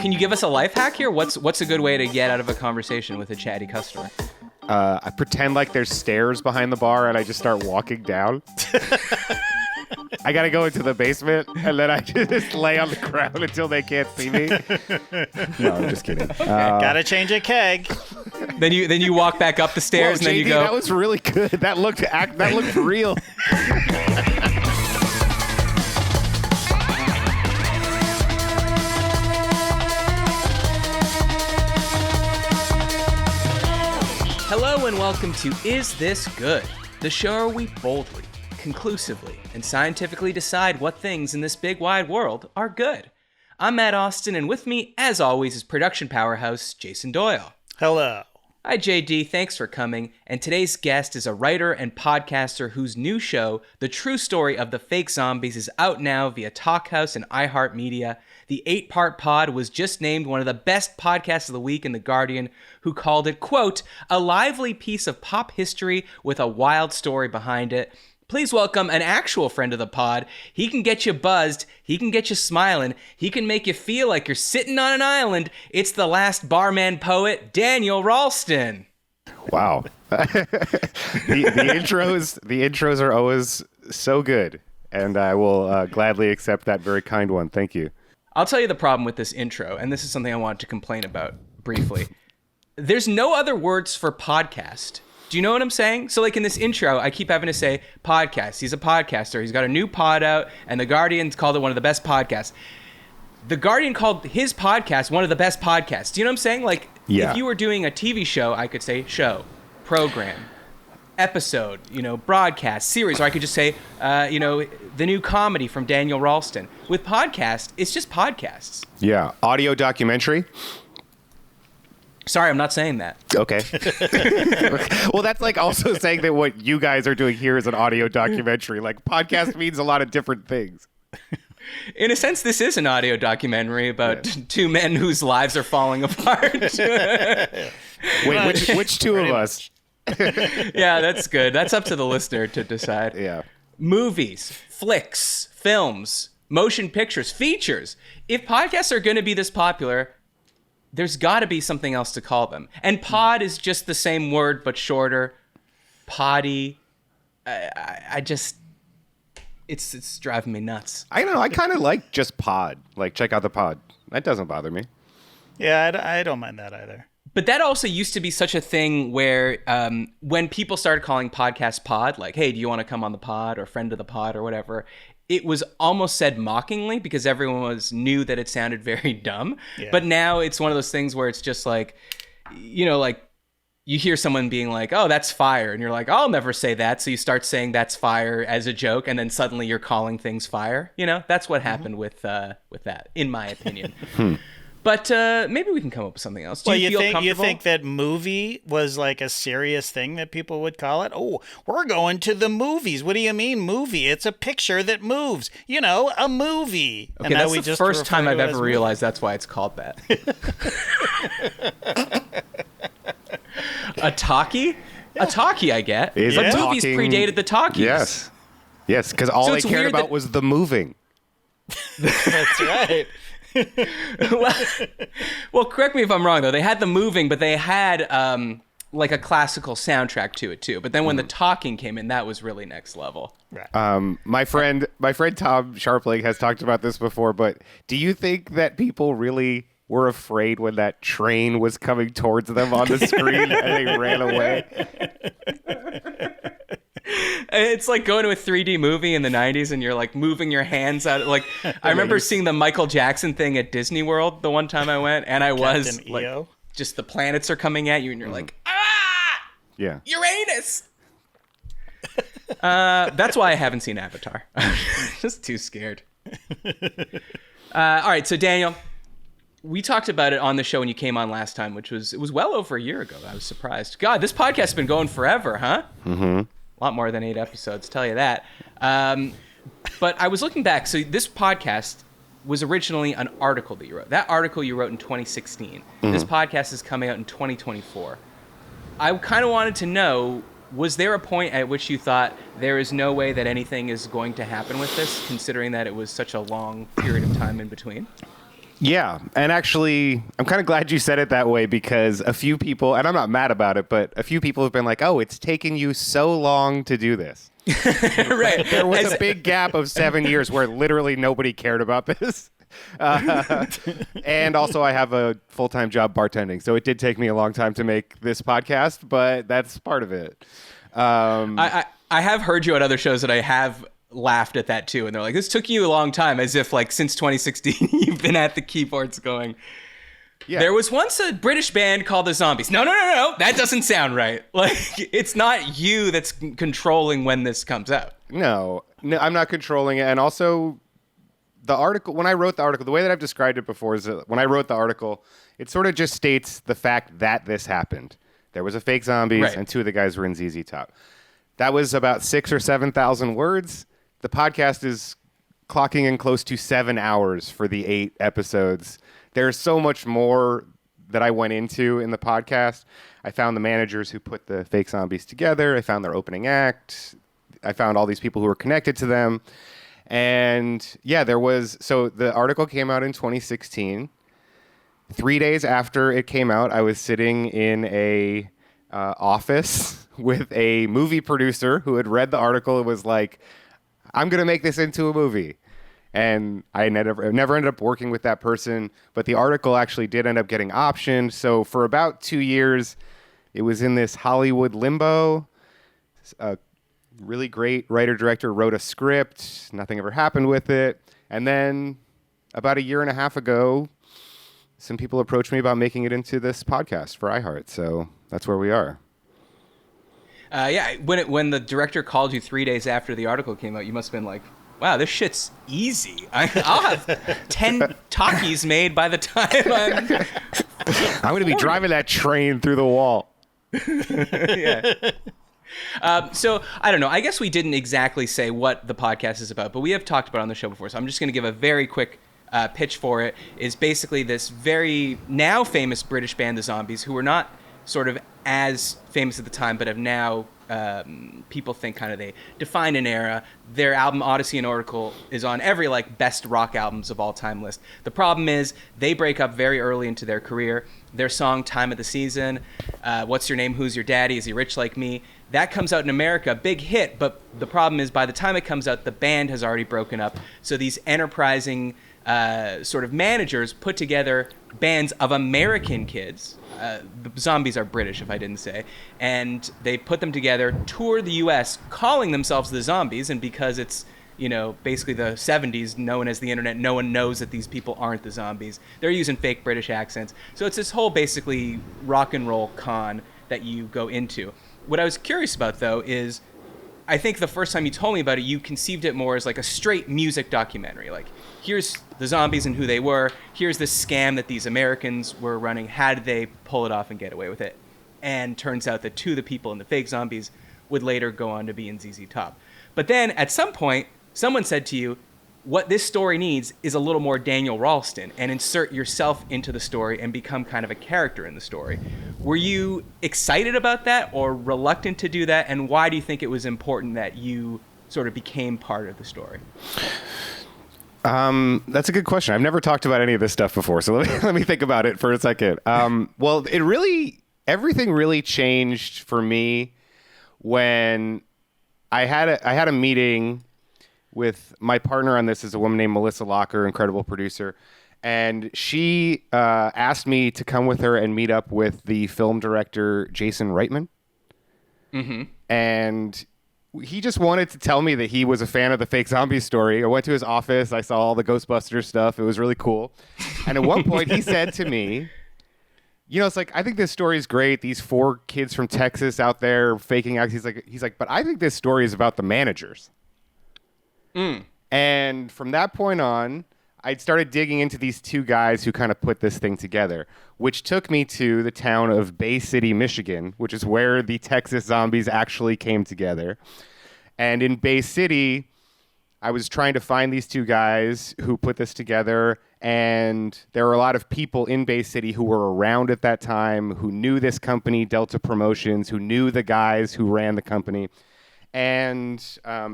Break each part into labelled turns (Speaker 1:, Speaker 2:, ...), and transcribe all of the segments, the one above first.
Speaker 1: Can you give us a life hack here? What's a good way to get out of a conversation with a chatty customer?
Speaker 2: I pretend like there's stairs behind the bar and I just start walking down. I gotta go into the basement and then I just lay on the ground until they can't see me. No, I'm just kidding. Okay.
Speaker 3: Gotta change a keg.
Speaker 1: Then you walk back up the stairs.
Speaker 2: Whoa,
Speaker 1: and then
Speaker 2: JD,
Speaker 1: you go.
Speaker 2: That was really good. That looked real.
Speaker 1: Hello and welcome to Is This Good? The show where we boldly, conclusively, and scientifically decide what things in this big wide world are good. I'm Matt Austin, and with me, as always, is production powerhouse Jason Doyle.
Speaker 3: Hello.
Speaker 1: Hi JD, thanks for coming. And today's guest is a writer and podcaster whose new show, The True Story of the Fake Zombies, is out now via Talkhouse and iHeartMedia. The 8-part pod was just named one of the best podcasts of the week in The Guardian, who called it, quote, a lively piece of pop history with a wild story behind it. Please welcome an actual friend of the pod. He can get you buzzed. He can get you smiling. He can make you feel like you're sitting on an island. It's the last barman poet, Daniel Ralston.
Speaker 2: Wow. the intros are always so good, and I will gladly accept that very kind one. Thank you.
Speaker 1: I'll tell you the problem with this intro, and this is something I wanted to complain about briefly. There's no other words for podcast. Do you know what I'm saying? So like in this intro, I keep having to say podcast. He's a podcaster. He's got a new pod out, and The Guardian's called it one of the best podcasts. The Guardian called his podcast one of the best podcasts. Do you know what I'm saying? Like,
Speaker 2: yeah.
Speaker 1: If you were doing a TV show, I could say show, program, episode, broadcast, series, or I could just say, the new comedy from Daniel Ralston. With podcast, it's just podcasts.
Speaker 2: Yeah. Audio documentary.
Speaker 1: Sorry, I'm not saying that.
Speaker 2: Okay. Well, that's like also saying that what you guys are doing here is an audio documentary. Like, podcast means a lot of different things.
Speaker 1: In a sense, this is an audio documentary about two men whose lives are falling apart.
Speaker 2: Wait, which two of us?
Speaker 1: Yeah, that's good. That's up to the listener to decide.
Speaker 2: Yeah.
Speaker 1: Movies, flicks, films, motion pictures, features. If podcasts are going to be this popular, there's got to be something else to call them. And pod is just the same word, but shorter. Poddy. It's driving me nuts.
Speaker 2: I don't know. I kind of like just pod. Like, check out the pod. That doesn't bother me.
Speaker 3: Yeah, I don't mind that either.
Speaker 1: But that also used to be such a thing where when people started calling podcasts pod, like, hey, do you want to come on the pod or friend of the pod or whatever, it was almost said mockingly because everyone knew that it sounded very dumb. Yeah. But now it's one of those things where it's just like, like you hear someone being like, oh, that's fire. And you're like, I'll never say that. So you start saying that's fire as a joke. And then suddenly you're calling things fire. That's what happened with that, in my opinion. But maybe we can come up with something else. Do you feel comfortable?
Speaker 3: You think that movie was like a serious thing that people would call it? Oh, we're going to the movies. What do you mean movie? It's a picture that moves. A movie.
Speaker 1: Okay, that's the first time I've ever realized that's why it's called that. A talkie? Yeah. A talkie, I get. But movies predated the talkies.
Speaker 2: Yes, because all they cared about was the moving.
Speaker 3: That's right.
Speaker 1: Well, correct me if I'm wrong, though. They had the moving, but they had like a classical soundtrack to it, too. But then when the talking came in, that was really next level.
Speaker 2: Right. My friend Tom Sharpling has talked about this before, but do you think that people really were afraid when that train was coming towards them on the screen and they ran away?
Speaker 1: It's like going to a 3D movie in the 90s and you're like moving your hands out. Like, I remember seeing the Michael Jackson thing at Disney World the one time I went, and I was like, just the planets are coming at you and you're like, ah!
Speaker 2: Yeah.
Speaker 1: Uranus! That's why I haven't seen Avatar. Just too scared. All right, so Daniel, we talked about it on the show when you came on last time, it was well over a year ago. I was surprised. God, this podcast has been going forever, huh?
Speaker 2: Mm-hmm.
Speaker 1: A lot more than 8 episodes, tell you that. But I was looking back. So this podcast was originally an article that you wrote. That article you wrote in 2016. Mm-hmm. This podcast is coming out in 2024. I kind of wanted to know, was there a point at which you thought there is no way that anything is going to happen with this, considering that it was such a long period of time in between?
Speaker 2: Yeah, and actually, I'm kind of glad you said it that way because a few people, and I'm not mad about it, but a few people have been like, oh, it's taken you so long to do this.
Speaker 1: Right.
Speaker 2: There was a big gap of 7 years where literally nobody cared about this. And also, I have a full-time job bartending, so it did take me a long time to make this podcast, but that's part of it.
Speaker 1: I have heard you at other shows that I have laughed at that too, and they're like, this took you a long time, as if like since 2016 you've been at the keyboards going, yeah. There was once a British band called the Zombies. No, that doesn't sound right. Like, it's not you that's controlling when this comes out.
Speaker 2: No, I'm not controlling it. And also, the article, when I wrote the article, the way that I've described it before is that when I wrote the article, it sort of just states the fact that this happened. There was a fake Zombies, right, and two of the guys were in ZZ Top. That was about 6,000 or 7,000 words. The podcast is clocking in close to 7 hours for the 8 episodes. There's so much more that I went into in the podcast. I found the managers who put the fake Zombies together. I found their opening act. I found all these people who were connected to them. And yeah, so the article came out in 2016. 3 days after it came out, I was sitting in a office with a movie producer who had read the article and was like, I'm going to make this into a movie. And I never ended up working with that person, but the article actually did end up getting optioned. So for about 2 years, it was in this Hollywood limbo. A really great writer-director wrote a script. Nothing ever happened with it. And then about a year and a half ago, some people approached me about making it into this podcast for iHeart. So that's where we are.
Speaker 1: Yeah, when the director called you 3 days after the article came out, you must have been like, wow, this shit's easy. I'll have 10 talkies made by the time
Speaker 2: I'm going to be driving that train through the wall.
Speaker 1: Yeah. So, I don't know. I guess we didn't exactly say what the podcast is about, but we have talked about it on the show before. So I'm just going to give a very quick pitch for it. Is basically this very now famous British band, the Zombies, who were not sort of as famous at the time, but have now... people think kind of they define an era. Their album Odyssey and Oracle is on every like best rock albums of all time list. The problem is they break up very early into their career. Their song Time of the Season, What's Your Name, Who's Your Daddy, Is He Rich Like Me, that comes out in America, big hit, but the problem is by the time it comes out, the band has already broken up. So these enterprising sort of managers put together bands of American kids. The Zombies are British, if I didn't say. And they put them together, toured the U.S., calling themselves the Zombies. And because it's, basically the 70s, known as the internet, no one knows that these people aren't the Zombies. They're using fake British accents. So it's this whole basically rock and roll con that you go into. What I was curious about, though, is I think the first time you told me about it, you conceived it more as like a straight music documentary. Like, here's the Zombies and who they were. Here's this scam that these Americans were running. How did they pull it off and get away with it? And turns out that two of the people in the fake Zombies would later go on to be in ZZ Top. But then at some point, someone said to you, what this story needs is a little more Daniel Ralston, and insert yourself into the story and become kind of a character in the story. Were you excited about that or reluctant to do that? And why do you think it was important that you sort of became part of the story?
Speaker 2: That's a good question. I've never talked about any of this stuff before, so let me think about it for a second. Well, everything really changed for me when I had a meeting with my partner on this is a woman named Melissa Locker, incredible producer. And she asked me to come with her and meet up with the film director, Jason Reitman. Mm-hmm. And he just wanted to tell me that he was a fan of the fake zombie story. I went to his office. I saw all the Ghostbusters stuff. It was really cool. And at one point he said to me, it's like, I think this story is great. These 4 kids from Texas out there faking acts. He's like, but I think this story is about the managers. Mm. And from that point on, I started digging into these 2 guys who kind of put this thing together, which took me to the town of Bay City, Michigan, which is where the Texas Zombies actually came together. And in Bay City, I was trying to find these 2 guys who put this together. And there were a lot of people in Bay City who were around at that time, who knew this company, Delta Promotions, who knew the guys who ran the company. And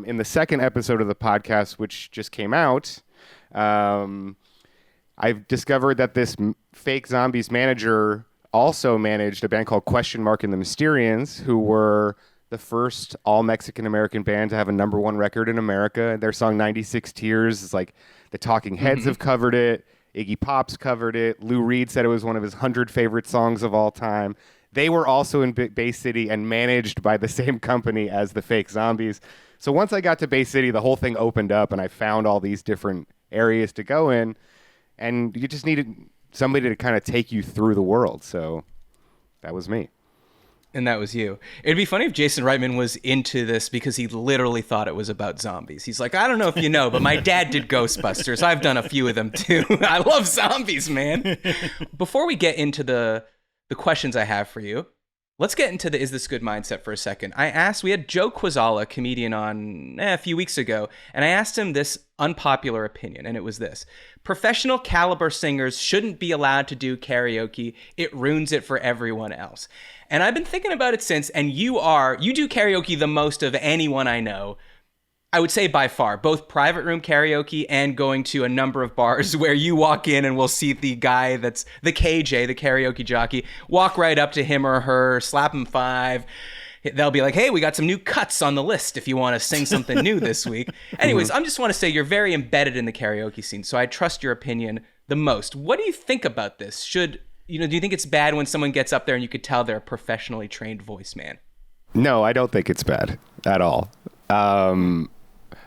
Speaker 2: in the second episode of the podcast, which just came out, I've discovered that this fake zombies manager also managed a band called Question Mark and the Mysterians, who were the first all Mexican American band to have a #1 record in America. Their song 96 Tears is like the Talking Heads have covered it. Iggy Pop's covered it. Lou Reed said it was one of his 100 favorite songs of all time. They were also in Bay City and managed by the same company as the fake zombies. So once I got to Bay City, the whole thing opened up and I found all these different areas to go in. And you just needed somebody to kind of take you through the world. So that was me.
Speaker 1: And that was you. It'd be funny if Jason Reitman was into this because he literally thought it was about zombies. He's like, I don't know if you know, but my dad did Ghostbusters. I've done a few of them too. I love zombies, man. Before we get into the questions I have for you, let's get into the Is This Good mindset for a second. We had Joe Quazala, comedian, on a few weeks ago, and I asked him this unpopular opinion, and it was this. Professional caliber singers shouldn't be allowed to do karaoke. It ruins it for everyone else. And I've been thinking about it since, and you do karaoke the most of anyone I know. I would say by far, both private room karaoke and going to a number of bars where you walk in and we'll see the guy that's the KJ, the karaoke jockey, walk right up to him or her, slap him 5. They'll be like, hey, we got some new cuts on the list if you want to sing something new this week. Anyways, I just want to say you're very embedded in the karaoke scene, so I trust your opinion the most. What do you think about this? Do you think it's bad when someone gets up there and you could tell they're a professionally trained voice man?
Speaker 2: No, I don't think it's bad at all.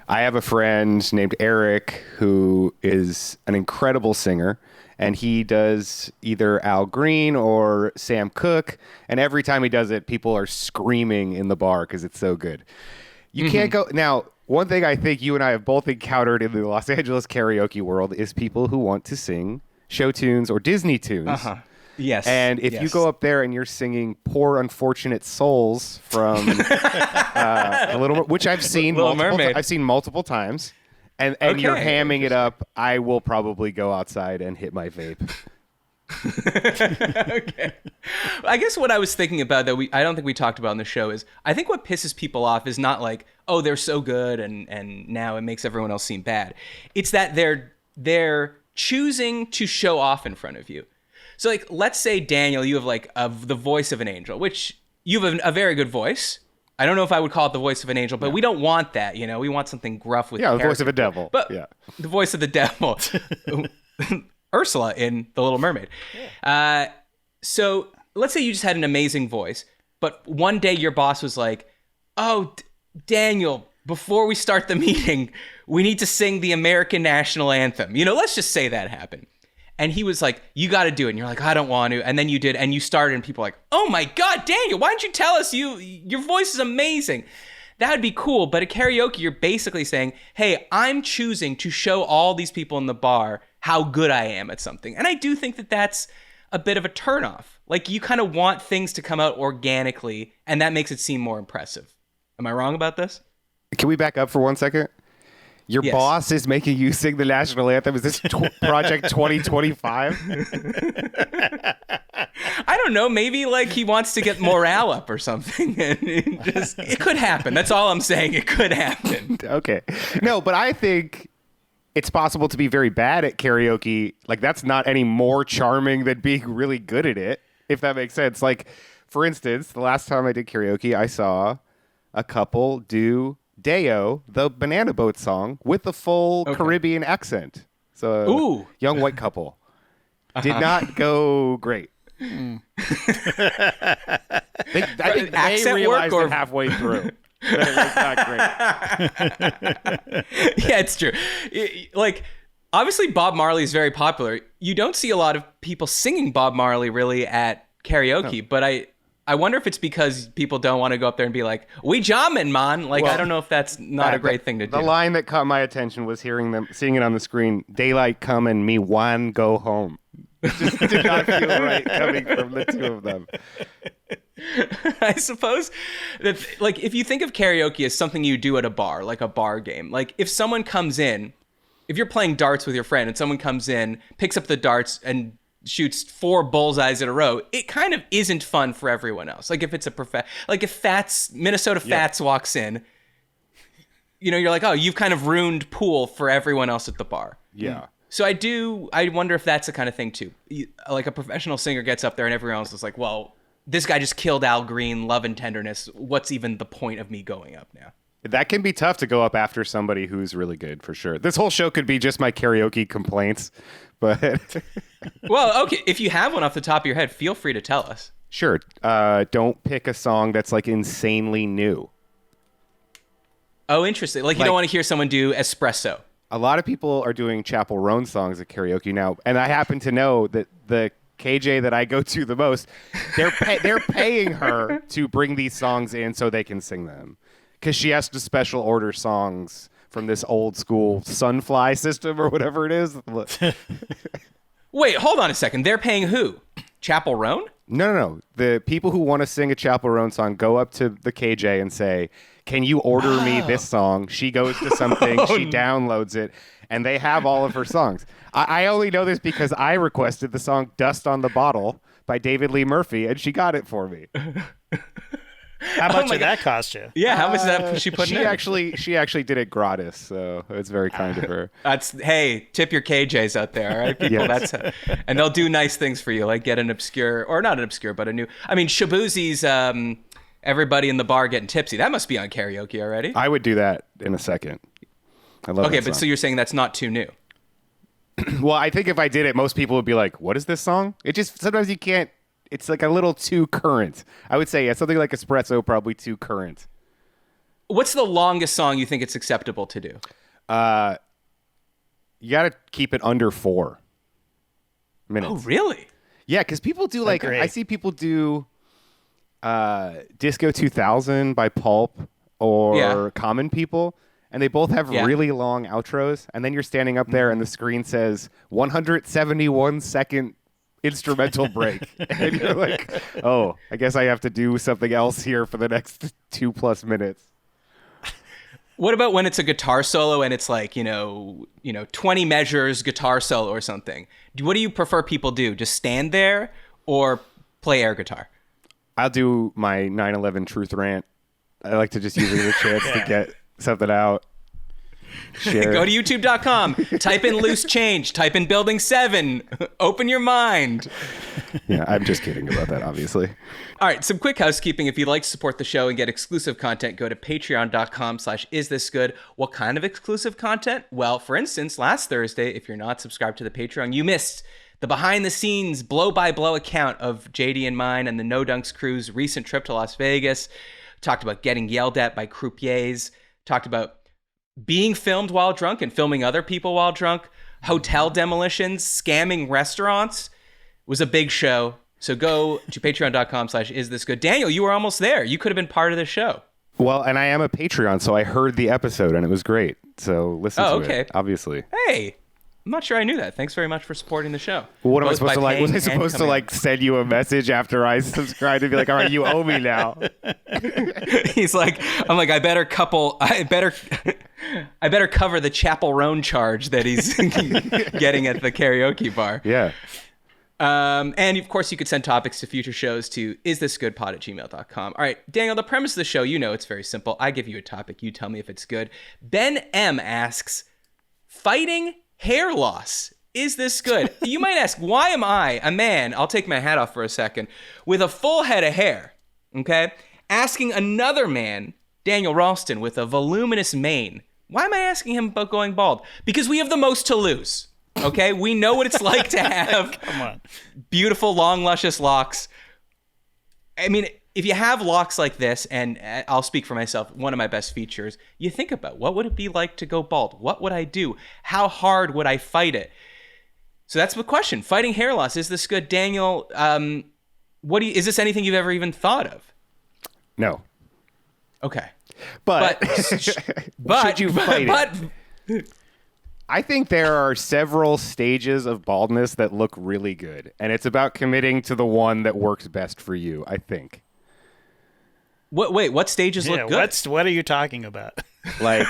Speaker 2: I have a friend named Eric who is an incredible singer, and he does either Al Green or Sam Cooke, and every time he does it, people are screaming in the bar because it's so good. You can't go... Now, one thing I think you and I have both encountered in the Los Angeles karaoke world is people who want to sing show tunes or Disney tunes.
Speaker 1: Uh-huh. Yes.
Speaker 2: And if you go up there and you're singing "Poor Unfortunate Souls" from which I've seen I've seen multiple times, and you're hamming it up, I will probably go outside and hit my vape.
Speaker 1: Okay. I guess what I was thinking about that I don't think we talked about on the show is I think what pisses people off is not like, oh, they're so good and now it makes everyone else seem bad. It's that they're choosing to show off in front of you. So, like, let's say, Daniel, you have, the voice of an angel, which you have a very good voice. I don't know if I would call it the voice of an angel, but we don't want that, We want something gruff with
Speaker 2: the voice of a devil.
Speaker 1: But the voice of the devil. Ursula in The Little Mermaid. Yeah. So, let's say you just had an amazing voice, but one day your boss was like, oh, Daniel, before we start the meeting, we need to sing the American national anthem. Let's just say that happened. And he was like, you got to do it. And you're like, I don't want to. And then you did. And you started and people were like, oh my God, Daniel, why didn't you tell us your voice is amazing? That would be cool. But at karaoke, you're basically saying, hey, I'm choosing to show all these people in the bar how good I am at something. And I do think that that's a bit of a turnoff. Like, you kind of want things to come out organically, and that makes it seem more impressive. Am I wrong about this?
Speaker 2: Can we back up for 1 second? Your boss is making you sing the national anthem. Is this Project 2025?
Speaker 1: I don't know. Maybe he wants to get morale up or something. And it could happen. That's all I'm saying. It could happen.
Speaker 2: Okay. No, but I think it's possible to be very bad at karaoke. Like, that's not any more charming than being really good at it, if that makes sense. Like, for instance, the last time I did karaoke, I saw a couple do Deo, the Banana Boat song, with the full Caribbean accent. So, young white couple. Did not go great. I think they realized it halfway through. That it was not great.
Speaker 1: Yeah, it's true. Obviously, Bob Marley is very popular. You don't see a lot of people singing Bob Marley really at karaoke, but I wonder if it's because people don't want to go up there and be like, we jamming, man. I don't know if that's not a great thing to do.
Speaker 2: The line that caught my attention was seeing it on the screen, daylight come and me one go home. It just did not feel right coming from the two of them.
Speaker 1: I suppose that, if you think of karaoke as something you do at a bar, like a bar game, if someone comes in, if you're playing darts with your friend and someone comes in, picks up the darts and shoots 4 bullseyes in a row, it kind of isn't fun for everyone else. If it's if Minnesota Fats walks in, you're like, oh, you've kind of ruined pool for everyone else at the bar.
Speaker 2: Yeah.
Speaker 1: So I wonder if that's the kind of thing too. Like a professional singer gets up there and everyone else is like, well, this guy just killed Al Green, Love and Tenderness. What's even the point of me going up now?
Speaker 2: That can be tough to go up after somebody who's really good, for sure. This whole show could be just my karaoke complaints, but...
Speaker 1: Well, okay, if you have one off the top of your head, feel free to tell us.
Speaker 2: Sure. Don't pick a song that's like insanely new.
Speaker 1: Oh, interesting. Like you don't want to hear someone do Espresso.
Speaker 2: A lot of people are doing Chappell Roan songs at karaoke now, and I happen to know that the KJ that I go to the most, they're paying her to bring these songs in so they can sing them, because she has to special order songs from this old school Sunfly system or whatever it is.
Speaker 1: Wait, hold on a second. They're paying who? Chappell Roan?
Speaker 2: No. The people who want to sing a Chappell Roan song go up to the KJ and say, can you order me this song? She goes to something, she downloads it, and they have all of her songs. I only know this because I requested the song Dust on the Bottle by David Lee Murphy, and she got it for me.
Speaker 3: How much did that cost you?
Speaker 1: Yeah, how much did that she put in?
Speaker 2: She actually did it gratis, so it's very kind of her.
Speaker 1: Hey, tip your KJs out there, all right, people.
Speaker 2: Yes.
Speaker 1: And they'll do nice things for you, like get an obscure, or not an obscure, but a new. I mean, Shabuzi's Everybody in the Bar Getting Tipsy. That must be on karaoke already.
Speaker 2: I would do that in a second. I love
Speaker 1: Okay,
Speaker 2: that
Speaker 1: but
Speaker 2: song.
Speaker 1: so you're saying that's not too new.
Speaker 2: Well, I think if I did it, most people would be like, what is this song? It just, sometimes you can't, it's like a little too current. I would say, yeah, something like Espresso, probably too current.
Speaker 1: What's the longest song you think it's acceptable to do?
Speaker 2: You got to keep it under 4 minutes.
Speaker 1: Oh, really?
Speaker 2: Yeah, because people do like,
Speaker 3: Agree.
Speaker 2: I see people do Disco 2000 by Pulp or Common People, and they both have really long outros, and then you're standing up there and the screen says 171 second instrumental break, and you're like, oh, I guess I have to do something else here for the next 2+ minutes.
Speaker 1: What about when it's a guitar solo and it's like, 20 measures guitar solo or something? What do you prefer people do? Just stand there or play air guitar?
Speaker 2: I'll do my 9/11 truth rant. I like to just use it as a chance to get something out. Share.
Speaker 1: Go to youtube.com, type in loose change, type in building 7, open your mind.
Speaker 2: Yeah, I'm just kidding about that, obviously.
Speaker 1: All right, some quick housekeeping. If you'd like to support the show and get exclusive content, go to patreon.com/isthisgood. What kind of exclusive content? Well, for instance, last Thursday, if you're not subscribed to the Patreon, you missed the behind-the-scenes, blow-by-blow account of JD and mine and the No Dunks crew's recent trip to Las Vegas. Talked about getting yelled at by croupiers. Talked about being filmed while drunk and filming other people while drunk. Hotel demolitions, scamming restaurants. It was a big show. So go to patreon.com/isthisgood. Daniel, you were almost there. You could have been part of the show.
Speaker 2: Well, and I am a Patreon, so I heard the episode, and it was great. So listen to it, obviously.
Speaker 1: Hey, I'm not sure I knew that. Thanks very much for supporting the show.
Speaker 2: Well, what am I
Speaker 1: Both
Speaker 2: supposed to
Speaker 1: by
Speaker 2: like? Was I
Speaker 1: paying
Speaker 2: supposed
Speaker 1: and
Speaker 2: to
Speaker 1: coming
Speaker 2: like send you a message after I subscribed and be like, all right, you owe me now?
Speaker 1: He's like, I'm like, I better cover the Chappell Roan charge that he's getting at the karaoke bar.
Speaker 2: Yeah.
Speaker 1: And of course, you could send topics to future shows to isthisgoodpod@gmail.com. All right, Daniel, the premise of the show, it's very simple. I give you a topic. You tell me if it's good. Ben M asks, fighting hair loss. Is this good? You might ask, why am I, a man, I'll take my hat off for a second, with a full head of hair, okay, asking another man, Daniel Ralston, with a voluminous mane, why am I asking him about going bald? Because we have the most to lose. Okay, we know what it's like to have
Speaker 3: Come on.
Speaker 1: beautiful, long, luscious locks. I mean, if you have locks like this, and I'll speak for myself, one of my best features, you think about what would it be like to go bald? What would I do? How hard would I fight it? So that's the question. Fighting hair loss, is this good? Daniel, is this anything you've ever even thought of?
Speaker 2: No.
Speaker 1: Okay.
Speaker 2: But should you fight it? I think there are several stages of baldness that look really good, and it's about committing to the one that works best for you, I think.
Speaker 1: What stages look good?
Speaker 3: What are you talking about?
Speaker 2: Like,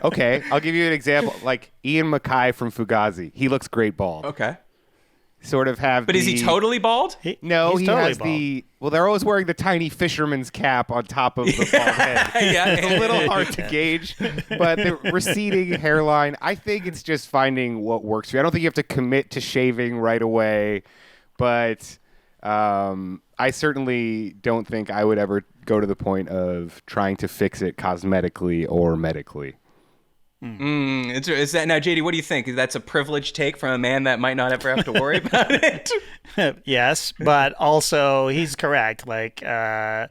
Speaker 2: okay, I'll give you an example. Like Ian MacKaye from Fugazi. He looks great bald.
Speaker 1: Okay.
Speaker 2: sort of have.
Speaker 1: But is he totally bald?
Speaker 2: No,
Speaker 3: he's
Speaker 2: he
Speaker 3: totally
Speaker 2: has
Speaker 3: bald.
Speaker 2: Well, they're always wearing the tiny fisherman's cap on top of the bald head. It's a little hard to gauge, but the receding hairline, I think it's just finding what works for you. I don't think you have to commit to shaving right away, but I certainly don't think I would ever go to the point of trying to fix it cosmetically or medically.
Speaker 1: Is that now, JD? What do you think? That's a privileged take from a man that might not ever have to worry about it.
Speaker 3: Yes, but also he's correct. Like, I'm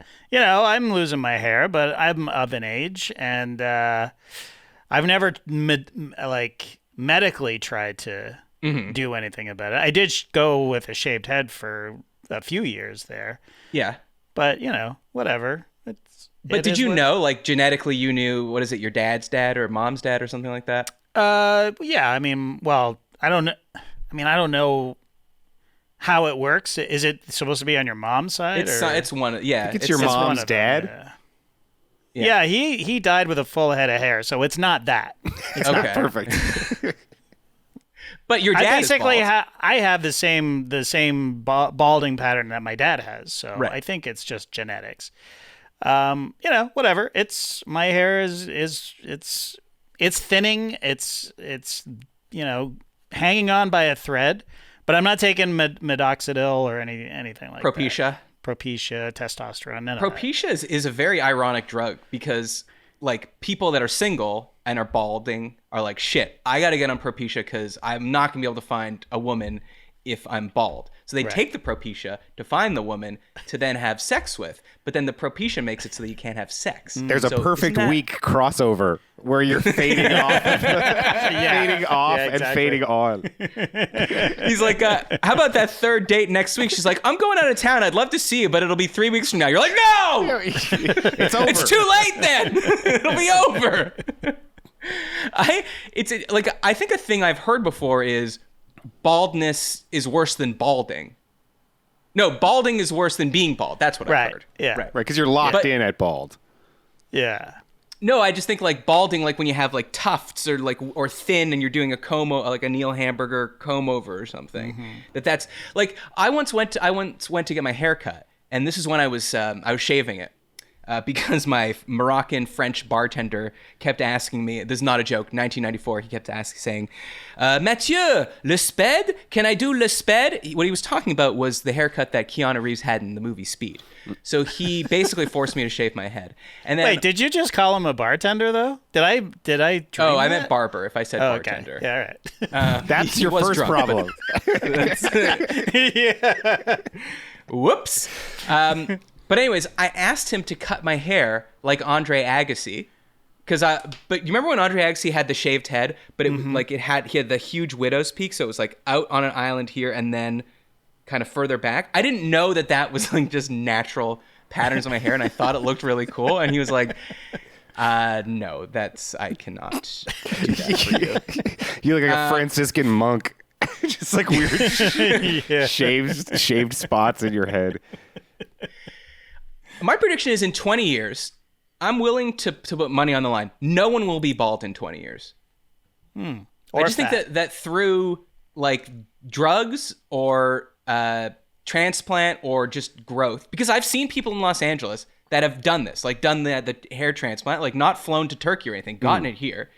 Speaker 3: losing my hair, but I'm of an age, and I've never medically tried to do anything about it. I did go with a shaved head for a few years there.
Speaker 1: Yeah,
Speaker 3: but whatever.
Speaker 1: But did you know, like, genetically you knew, what is it, your dad's dad or mom's dad or something like that?
Speaker 3: Yeah, I mean, well, I don't know. I don't know how it works. Is it supposed to be on your mom's side?
Speaker 1: It's one, yeah.
Speaker 2: It's your mom's dad?
Speaker 3: Them, yeah, he died with a full head of hair, so it's not that. It's
Speaker 1: okay.
Speaker 3: not
Speaker 2: Perfect.
Speaker 1: But your dad
Speaker 3: basically
Speaker 1: is bald.
Speaker 3: I have the same balding pattern that my dad has, so
Speaker 1: right.
Speaker 3: I think it's just genetics. Whatever. My hair is thinning. It's hanging on by a thread, but I'm not taking minoxidil or anything like
Speaker 1: Propecia.
Speaker 3: that. Propecia, testosterone, none of that.
Speaker 1: Propecia is a very ironic drug because, like, people that are single and are balding are like, shit, I got to get on Propecia because I'm not going to be able to find a woman if I'm bald. So they take the Propecia to find the woman to then have sex with. But then the Propecia makes it so that you can't have sex.
Speaker 2: There's a perfect week crossover where you're fading off, and fading on.
Speaker 1: He's like, how about that third date next week? She's like, I'm going out of town. I'd love to see you, but it'll be 3 weeks from now. You're like, no!
Speaker 2: It's over.
Speaker 1: It's too late then. It'll be over. I think a thing I've heard before is baldness is worse than balding. No, balding is worse than being bald. That's what I've heard.
Speaker 3: Yeah.
Speaker 2: Right, because you're locked in at bald.
Speaker 3: Yeah.
Speaker 1: No, I just think like balding, like when you have like tufts or thin and you're doing a comb, like a Neil Hamburger comb over or something. That's like I once went to get my hair cut, and this is when I was shaving it. Because my Moroccan French bartender kept asking me, this is not a joke, 1994, he kept saying, Mathieu, le sped? Can I do le sped? What he was talking about was the haircut that Keanu Reeves had in the movie Speed. So he basically forced me to shave my head. And then,
Speaker 3: wait, did you just call him a bartender, though? Did I dream
Speaker 1: I
Speaker 3: that?
Speaker 1: meant barber if I said bartender.
Speaker 3: Okay. Yeah, all right.
Speaker 2: That's your first
Speaker 1: drunk,
Speaker 2: problem.
Speaker 3: Yeah.
Speaker 1: Whoops. But anyways, I asked him to cut my hair like Andre Agassi, but you remember when Andre Agassi had the shaved head, but he had the huge widow's peak, so it was like out on an island here and then kind of further back. I didn't know that was like just natural patterns on my hair, and I thought it looked really cool. And he was like, "No, I cannot do that for you."
Speaker 2: You look like a Franciscan monk, just like weird shaved spots in your head.
Speaker 1: My prediction is in 20 years, I'm willing to put money on the line. No one will be bald in 20 years. I just think that through like drugs or transplant or just growth, because I've seen people in Los Angeles that have done this, like done the hair transplant, like not flown to Turkey or anything, gotten it here.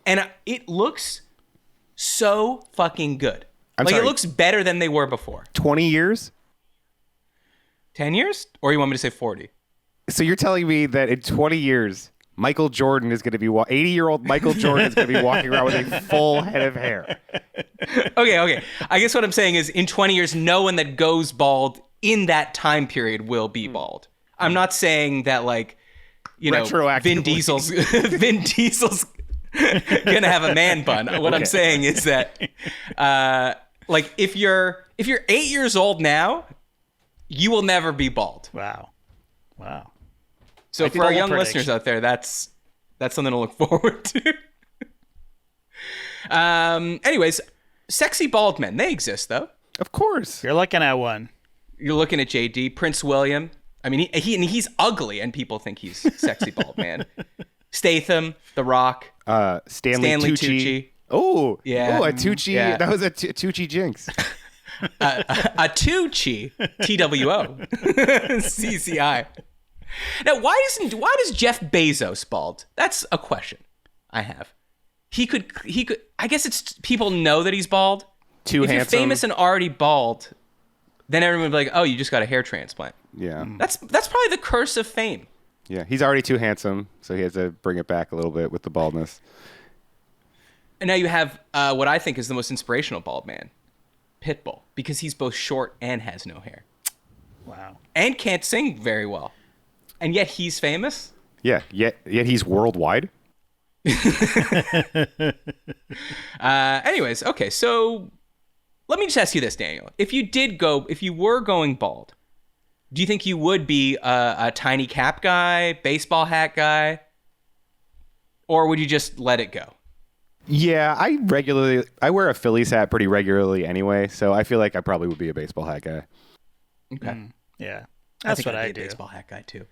Speaker 1: And it looks so fucking good. It looks better than they were before.
Speaker 2: 20 years?
Speaker 1: 10 years? Or you want me to say 40?
Speaker 2: So you're telling me that in 20 years, Michael Jordan is going to be 80-year-old Michael Jordan is going to be walking around with a full head of hair.
Speaker 1: Okay. I guess what I'm saying is in 20 years, no one that goes bald in that time period will be bald. I'm not saying that Vin Diesel's gonna have a man bun. What I'm saying is that if you're 8 years old now, you will never be bald.
Speaker 3: Wow.
Speaker 1: So for our young listeners out there, that's something to look forward to. Anyways, sexy bald men, they exist though.
Speaker 2: Of course.
Speaker 3: You're looking at one.
Speaker 1: You're looking at JD, Prince William. I mean, he's ugly and people think he's sexy bald man. Statham, The Rock,
Speaker 2: Stanley Tucci. Oh, yeah. Oh, a Tucci. Yeah. That was a Tucci jinx.
Speaker 1: A two-chi, TWO, CCI. Now, why does Jeff Bezos bald? That's a question I have. He could. I guess it's people know that he's bald. If you're famous and already bald, then everyone would be like, "Oh, you just got a hair transplant."
Speaker 2: Yeah.
Speaker 1: That's probably the curse of fame.
Speaker 2: Yeah, he's already too handsome, so he has to bring it back a little bit with the baldness.
Speaker 1: And now you have what I think is the most inspirational bald man, Pitbull, because he's both short and has no hair.
Speaker 3: Wow.
Speaker 1: And can't sing very well. And yet he's famous?
Speaker 2: Yeah, yet he's worldwide.
Speaker 1: Anyways, okay, so let me just ask you this, Daniel. If you were going bald, do you think you would be a tiny cap guy, baseball hat guy, or would you just let it go?
Speaker 2: Yeah, I wear a Phillies hat pretty regularly anyway, so I feel like I probably would be a baseball hat guy.
Speaker 1: Okay.
Speaker 3: Yeah.
Speaker 1: That's
Speaker 3: That's what I
Speaker 1: I'd be
Speaker 3: do.
Speaker 1: a baseball hat guy too.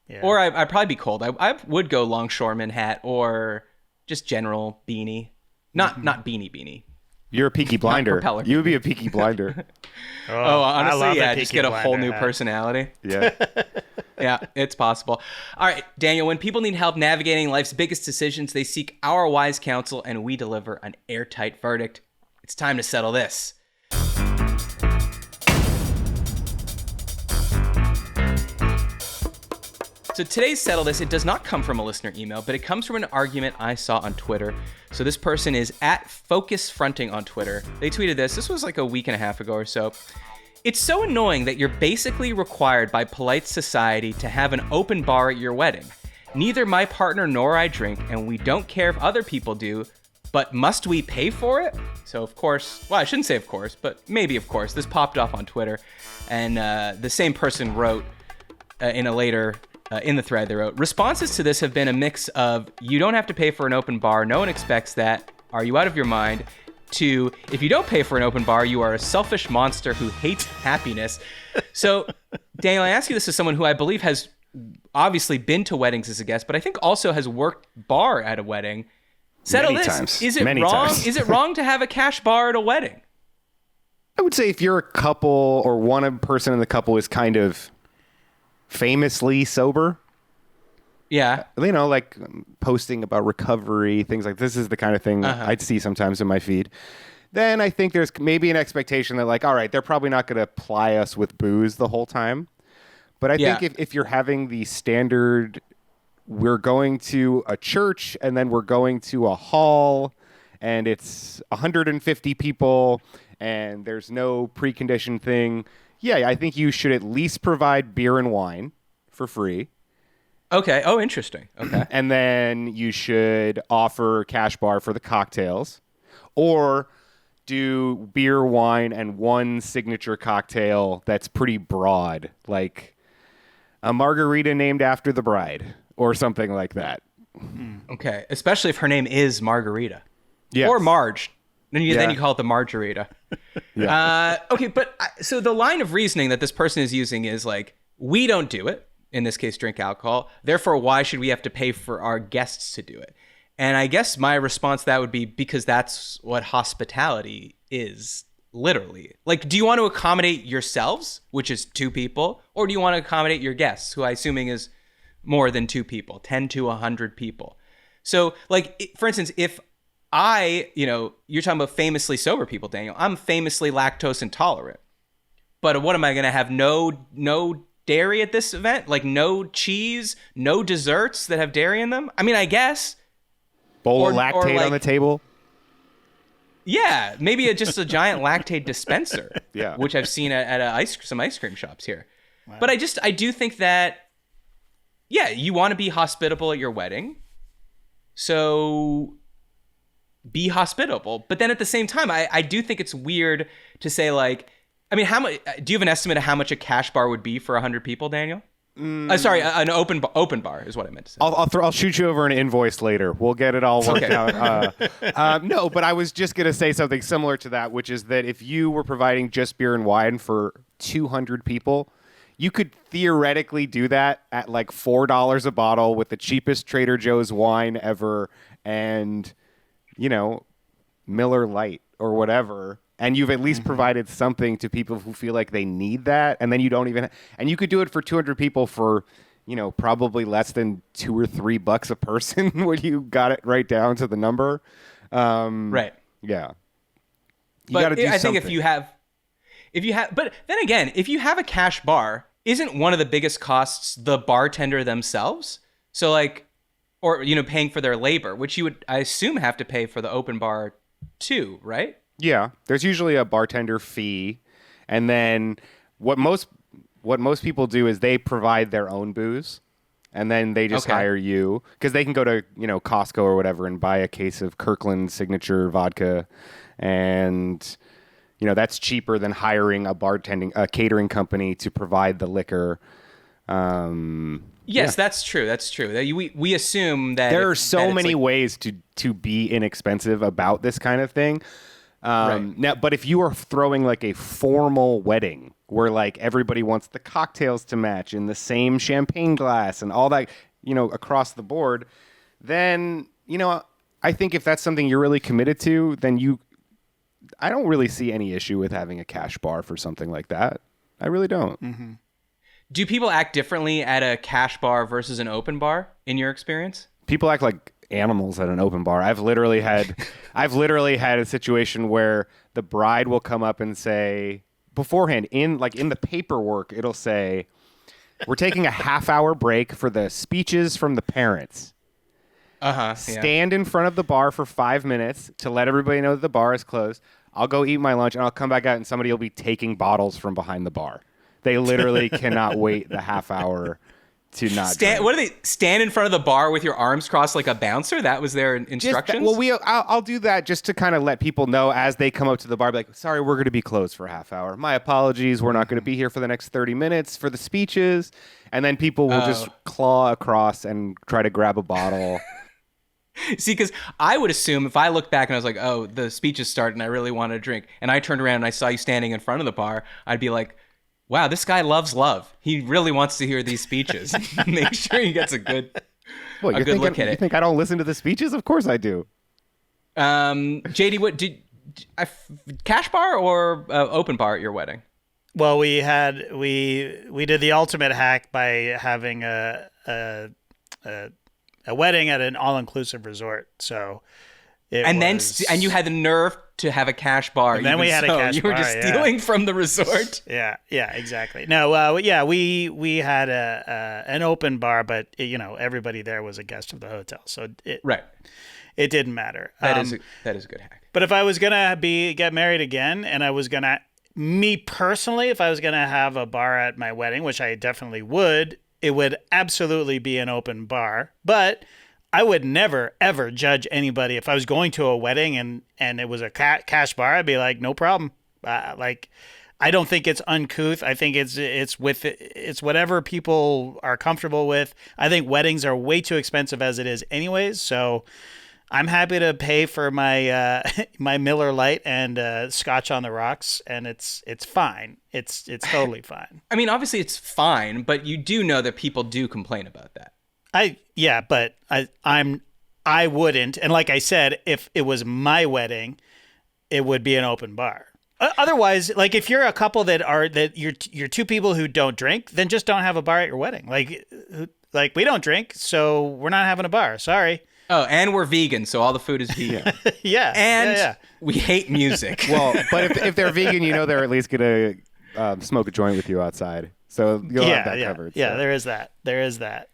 Speaker 3: Yeah.
Speaker 1: Or I'd probably be cold. I would go longshoreman hat or just general beanie. Not beanie.
Speaker 2: You're a Peaky Blinder.
Speaker 1: propeller.
Speaker 2: You would be a Peaky Blinder.
Speaker 1: Oh,
Speaker 3: I love
Speaker 1: honestly,
Speaker 3: the
Speaker 1: yeah, just
Speaker 3: Peaky
Speaker 1: get a whole
Speaker 3: Blinder
Speaker 1: new
Speaker 3: hat.
Speaker 1: personality.
Speaker 2: Yeah.
Speaker 1: Yeah, it's possible. All right, Daniel, when people need help navigating life's biggest decisions, they seek our wise counsel, and we deliver an airtight verdict. It's time to settle this. So today's Settle This, it does not come from a listener email, but it comes from an argument I saw on Twitter. So this person is at Focus Fronting on Twitter. They tweeted this. This was like a week and a half ago or so. It's so annoying that you're basically required by polite society to have an open bar at your wedding. Neither my partner nor I drink, and we don't care if other people do, but must we pay for it? So of course, well, I shouldn't say of course, but maybe of course, this popped off on Twitter, and the same person wrote in the thread, they wrote, responses to this have been a mix of, you don't have to pay for an open bar, no one expects that, are you out of your mind? To, if you don't pay for an open bar, you are a selfish monster who hates happiness. So, Daniel, I ask you this as someone who I believe has obviously been to weddings as a guest, but I think also has worked bar at a wedding. Settle
Speaker 2: Many
Speaker 1: this.
Speaker 2: times.
Speaker 1: Is it
Speaker 2: Many
Speaker 1: wrong?
Speaker 2: times.
Speaker 1: Is it wrong to have a cash bar at a wedding?
Speaker 2: I would say if you're a couple or one person in the couple is kind of famously sober,
Speaker 1: Yeah.
Speaker 2: you know, like posting about recovery, things like this is the kind of thing I'd see sometimes in my feed. Then I think there's maybe an expectation that like, all right, they're probably not going to ply us with booze the whole time. But I think if you're having the standard, we're going to a church and then we're going to a hall and it's 150 people and there's no preconditioned thing. Yeah, I think you should at least provide beer and wine for free.
Speaker 1: Okay. Oh, interesting. Okay.
Speaker 2: And then you should offer cash bar for the cocktails or do beer, wine, and one signature cocktail that's pretty broad, like a margarita named after the bride or something like that.
Speaker 1: Okay. Especially if her name is Margarita.
Speaker 2: Yes.
Speaker 1: Or Marge. Then you
Speaker 2: Yeah.
Speaker 1: call it the Margarita.
Speaker 2: Yeah.
Speaker 1: Okay, but so the line of reasoning that this person is using is like, we don't do it, in this case, drink alcohol. Therefore, why should we have to pay for our guests to do it? And I guess my response to that would be because that's what hospitality is, literally. Like, do you want to accommodate yourselves, which is 2 people, or do you want to accommodate your guests, who I assuming is more than 2 people, 10 to 100 people? So, like, for instance, if you're talking about famously sober people, Daniel. I'm famously lactose intolerant. But what am I going to have? No dairy at this event? Like no cheese, no desserts that have dairy in them? I mean, I guess.
Speaker 2: Bowl of
Speaker 1: or
Speaker 2: lactate
Speaker 1: like-
Speaker 2: on the table.
Speaker 1: Yeah, maybe just a giant lactate dispenser.
Speaker 2: Yeah.
Speaker 1: Which I've seen at some ice cream shops here. Wow. But I do think that, yeah, you want to be hospitable at your wedding. So be hospitable. But then at the same time, I do think it's weird to say like, I mean, how much? Do you have an estimate of how much a cash bar would be for 100 people, Daniel? Sorry, an open bar is what I meant to say.
Speaker 2: I'll shoot you over an invoice later. We'll get it all worked out. No, but I was just going to say something similar to that, which is that if you were providing just beer and wine for 200 people, you could theoretically do that at like $4 a bottle with the cheapest Trader Joe's wine ever and, Miller Lite or whatever. And you've at least provided something to people who feel like they need that. And then you don't even, and you could do it for 200 people for, probably less than $2 or $3 a person when you got it right down to the number.
Speaker 1: Right.
Speaker 2: Yeah. You
Speaker 1: But
Speaker 2: got to do
Speaker 1: I
Speaker 2: something.
Speaker 1: think but then again, if you have a cash bar, isn't one of the biggest costs the bartender themselves? So like, or, paying for their labor, which you would, I assume, have to pay for the open bar too, right?
Speaker 2: Yeah. There's usually a bartender fee. And then what most people do is they provide their own booze. And then they just hire you because they can go to, Costco or whatever and buy a case of Kirkland Signature vodka. And, that's cheaper than hiring a catering company to provide the liquor. Yes,
Speaker 1: that's true. That's true. We assume that
Speaker 2: there are so many ways to be inexpensive about this kind of thing.
Speaker 1: Right.
Speaker 2: Now, but if you are throwing like a formal wedding where like everybody wants the cocktails to match in the same champagne glass and all that, across the board, then, I think if that's something you're really committed to, then I don't really see any issue with having a cash bar for something like that. I really don't.
Speaker 3: Mm-hmm.
Speaker 1: Do people act differently at a cash bar versus an open bar in your experience?
Speaker 2: People act like animals at an open bar. I've literally had a situation where the bride will come up and say beforehand in the paperwork, it'll say, we're taking a half-hour break for the speeches from the parents. Stand in front of the bar for 5 minutes to let everybody know that the bar is closed. I'll go eat my lunch and I'll come back out and somebody will be taking bottles from behind the bar. They literally cannot wait the half hour to not drink.
Speaker 1: What do they stand in front of the bar with your arms crossed like a bouncer? That was their instructions?
Speaker 2: I'll do that just to kind of let people know as they come up to the bar, be like, sorry, we're going to be closed for a half hour. My apologies. We're not going to be here for the next 30 minutes for the speeches. And then people will just claw across and try to grab a bottle.
Speaker 1: See, because I would assume if I looked back and I was like, oh, the speeches start and I really want to drink, and I turned around and I saw you standing in front of the bar, I'd be like, wow, this guy loves love. He really wants to hear these speeches. Make sure he gets a good look at it.
Speaker 2: You think I don't listen to the speeches? Of course I do.
Speaker 1: JD, what did cash bar or open bar at your wedding?
Speaker 3: Well, we did the ultimate hack by having a wedding at an all-inclusive resort. So
Speaker 1: and you had the nerve to have a cash bar.
Speaker 3: And then we had a cash bar.
Speaker 1: You were just stealing from the resort.
Speaker 3: Yeah, exactly. No, we had an open bar, but everybody there was a guest of the hotel, so it didn't matter.
Speaker 1: That is a good hack.
Speaker 3: But if I was gonna get married again, and I was gonna, me personally, if I was gonna have a bar at my wedding, which I definitely would, it would absolutely be an open bar. But I would never, ever judge anybody. If I was going to a wedding and it was a cash bar, I'd be like, no problem. I don't think it's uncouth. I think it's whatever people are comfortable with. I think weddings are way too expensive as it is anyways. So I'm happy to pay for my my Miller Lite and Scotch on the rocks, and it's fine. It's totally fine.
Speaker 1: I mean, obviously it's fine, but you do know that people do complain about that.
Speaker 3: But I wouldn't. And like I said, if it was my wedding, it would be an open bar. Otherwise, like if you're a couple that you're two people who don't drink, then just don't have a bar at your wedding. Like we don't drink, so we're not having a bar. Sorry.
Speaker 1: Oh, and we're vegan, so all the food is vegan.
Speaker 3: Yeah.
Speaker 1: And we hate music.
Speaker 2: Well, but if they're vegan, they're at least going to smoke a joint with you outside. So you'll have that covered.
Speaker 3: Yeah,
Speaker 2: so.
Speaker 3: There is that.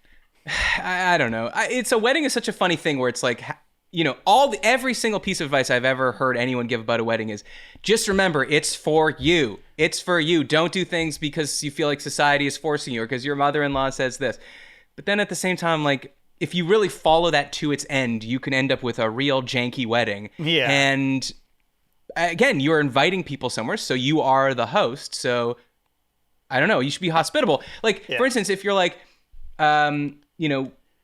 Speaker 1: I don't know. A wedding is such a funny thing where it's like, every single piece of advice I've ever heard anyone give about a wedding is just remember, it's for you. It's for you. Don't do things because you feel like society is forcing you or because your mother-in-law says this. But then at the same time, like, if you really follow that to its end, you can end up with a real janky wedding. Yeah. And again, you're inviting people somewhere, so you are the host. So I don't know. You should be hospitable. Like, for instance, if you're like,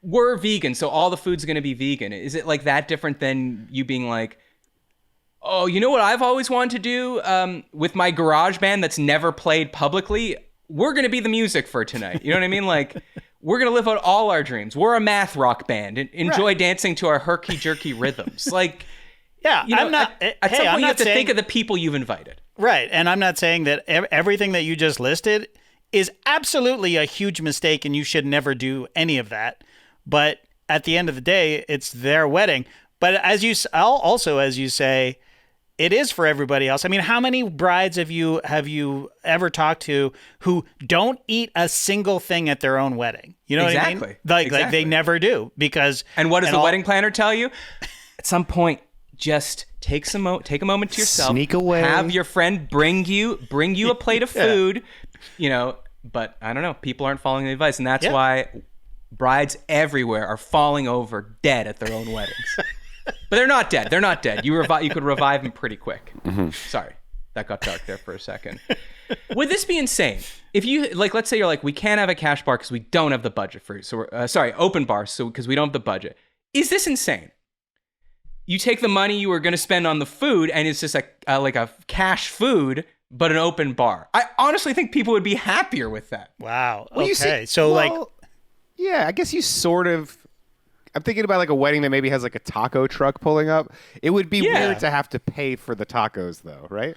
Speaker 1: we're vegan, so all the food's going to be vegan. Is it like that different than you being like, oh, you know what I've always wanted to do with my garage band that's never played publicly? We're going to be the music for tonight. You know what I mean? Like, we're going to live out all our dreams. We're a math rock band and enjoy dancing to our herky-jerky rhythms. Like,
Speaker 3: Yeah,
Speaker 1: I'm not. At some point, you have to think of the people you've invited.
Speaker 3: Right, and I'm not saying that everything that you just listed is absolutely a huge mistake, and you should never do any of that. But at the end of the day, it's their wedding. But as you say, it is for everybody else. I mean, how many brides have you ever talked to who don't eat a single thing at their own wedding? You know what I mean? Like they never do because.
Speaker 1: And what does the wedding planner tell you? At some point, just take a moment to yourself.
Speaker 2: Sneak away.
Speaker 1: Have your friend bring you a plate of food. But I don't know. People aren't following the advice, and that's why brides everywhere are falling over dead at their own weddings. But they're not dead. They're not dead. You could revive them pretty quick. Mm-hmm. Sorry, that got dark there for a second. Would this be insane? If you let's say you're like, we can't have a cash bar because we don't have the budget for it. So open bar. So because we don't have the budget. Is this insane? You take the money you were going to spend on the food, and it's just like a cash food, but an open bar. I honestly think people would be happier with that.
Speaker 3: Wow.
Speaker 2: Well,
Speaker 3: okay.
Speaker 2: Yeah, I guess you sort of. I'm thinking about like a wedding that maybe has like a taco truck pulling up. It would be weird to have to pay for the tacos, though, right?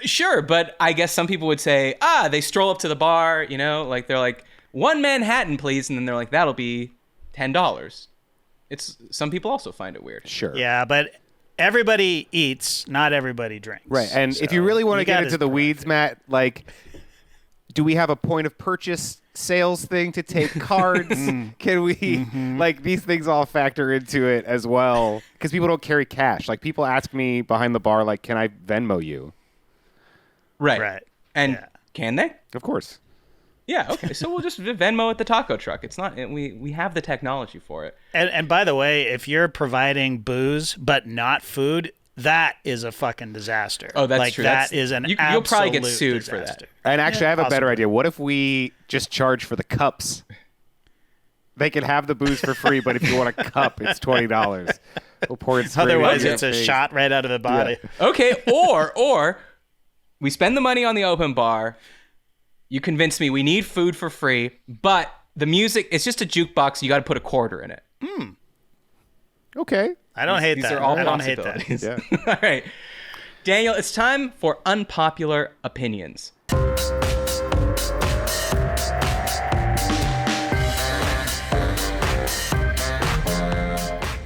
Speaker 1: Sure, but I guess some people would say, they stroll up to the bar, like they're like, one Manhattan, please, and then they're like, that'll be $10. Some people also find it weird.
Speaker 2: Sure.
Speaker 3: Yeah, but everybody eats, not everybody drinks.
Speaker 2: Right, and if you really want to get into the weeds, Matt, like, do we have a point of purchase sales thing to take cards? Can we like these things all factor into it as well? Because people don't carry cash. Like people ask me behind the bar, like, can I Venmo you?
Speaker 1: Right. And can they?
Speaker 2: Of course.
Speaker 1: Yeah. Okay. So we'll just Venmo at the taco truck. It's not. We have the technology for it.
Speaker 3: And by the way, if you're providing booze but not food, that is a fucking disaster.
Speaker 1: Oh, that's true.
Speaker 3: That is an absolute
Speaker 1: you'll probably get sued
Speaker 3: disaster.
Speaker 1: for that.
Speaker 2: And actually, I have a better idea. What if we just charge for the cups? They can have the booze for free, but if you want a cup, it's $20. We'll pour it straight.
Speaker 3: Otherwise, it's a shot right out of the body.
Speaker 1: Yeah. Okay. Or we spend the money on the open bar. You convince me we need food for free, but the music, it's just a jukebox. You got to put a quarter in it.
Speaker 2: Okay.
Speaker 3: I don't hate that.
Speaker 1: These are all
Speaker 3: I don't hate
Speaker 1: possibilities.
Speaker 3: that.
Speaker 2: Yeah.
Speaker 1: All right. Daniel, it's time for unpopular opinions.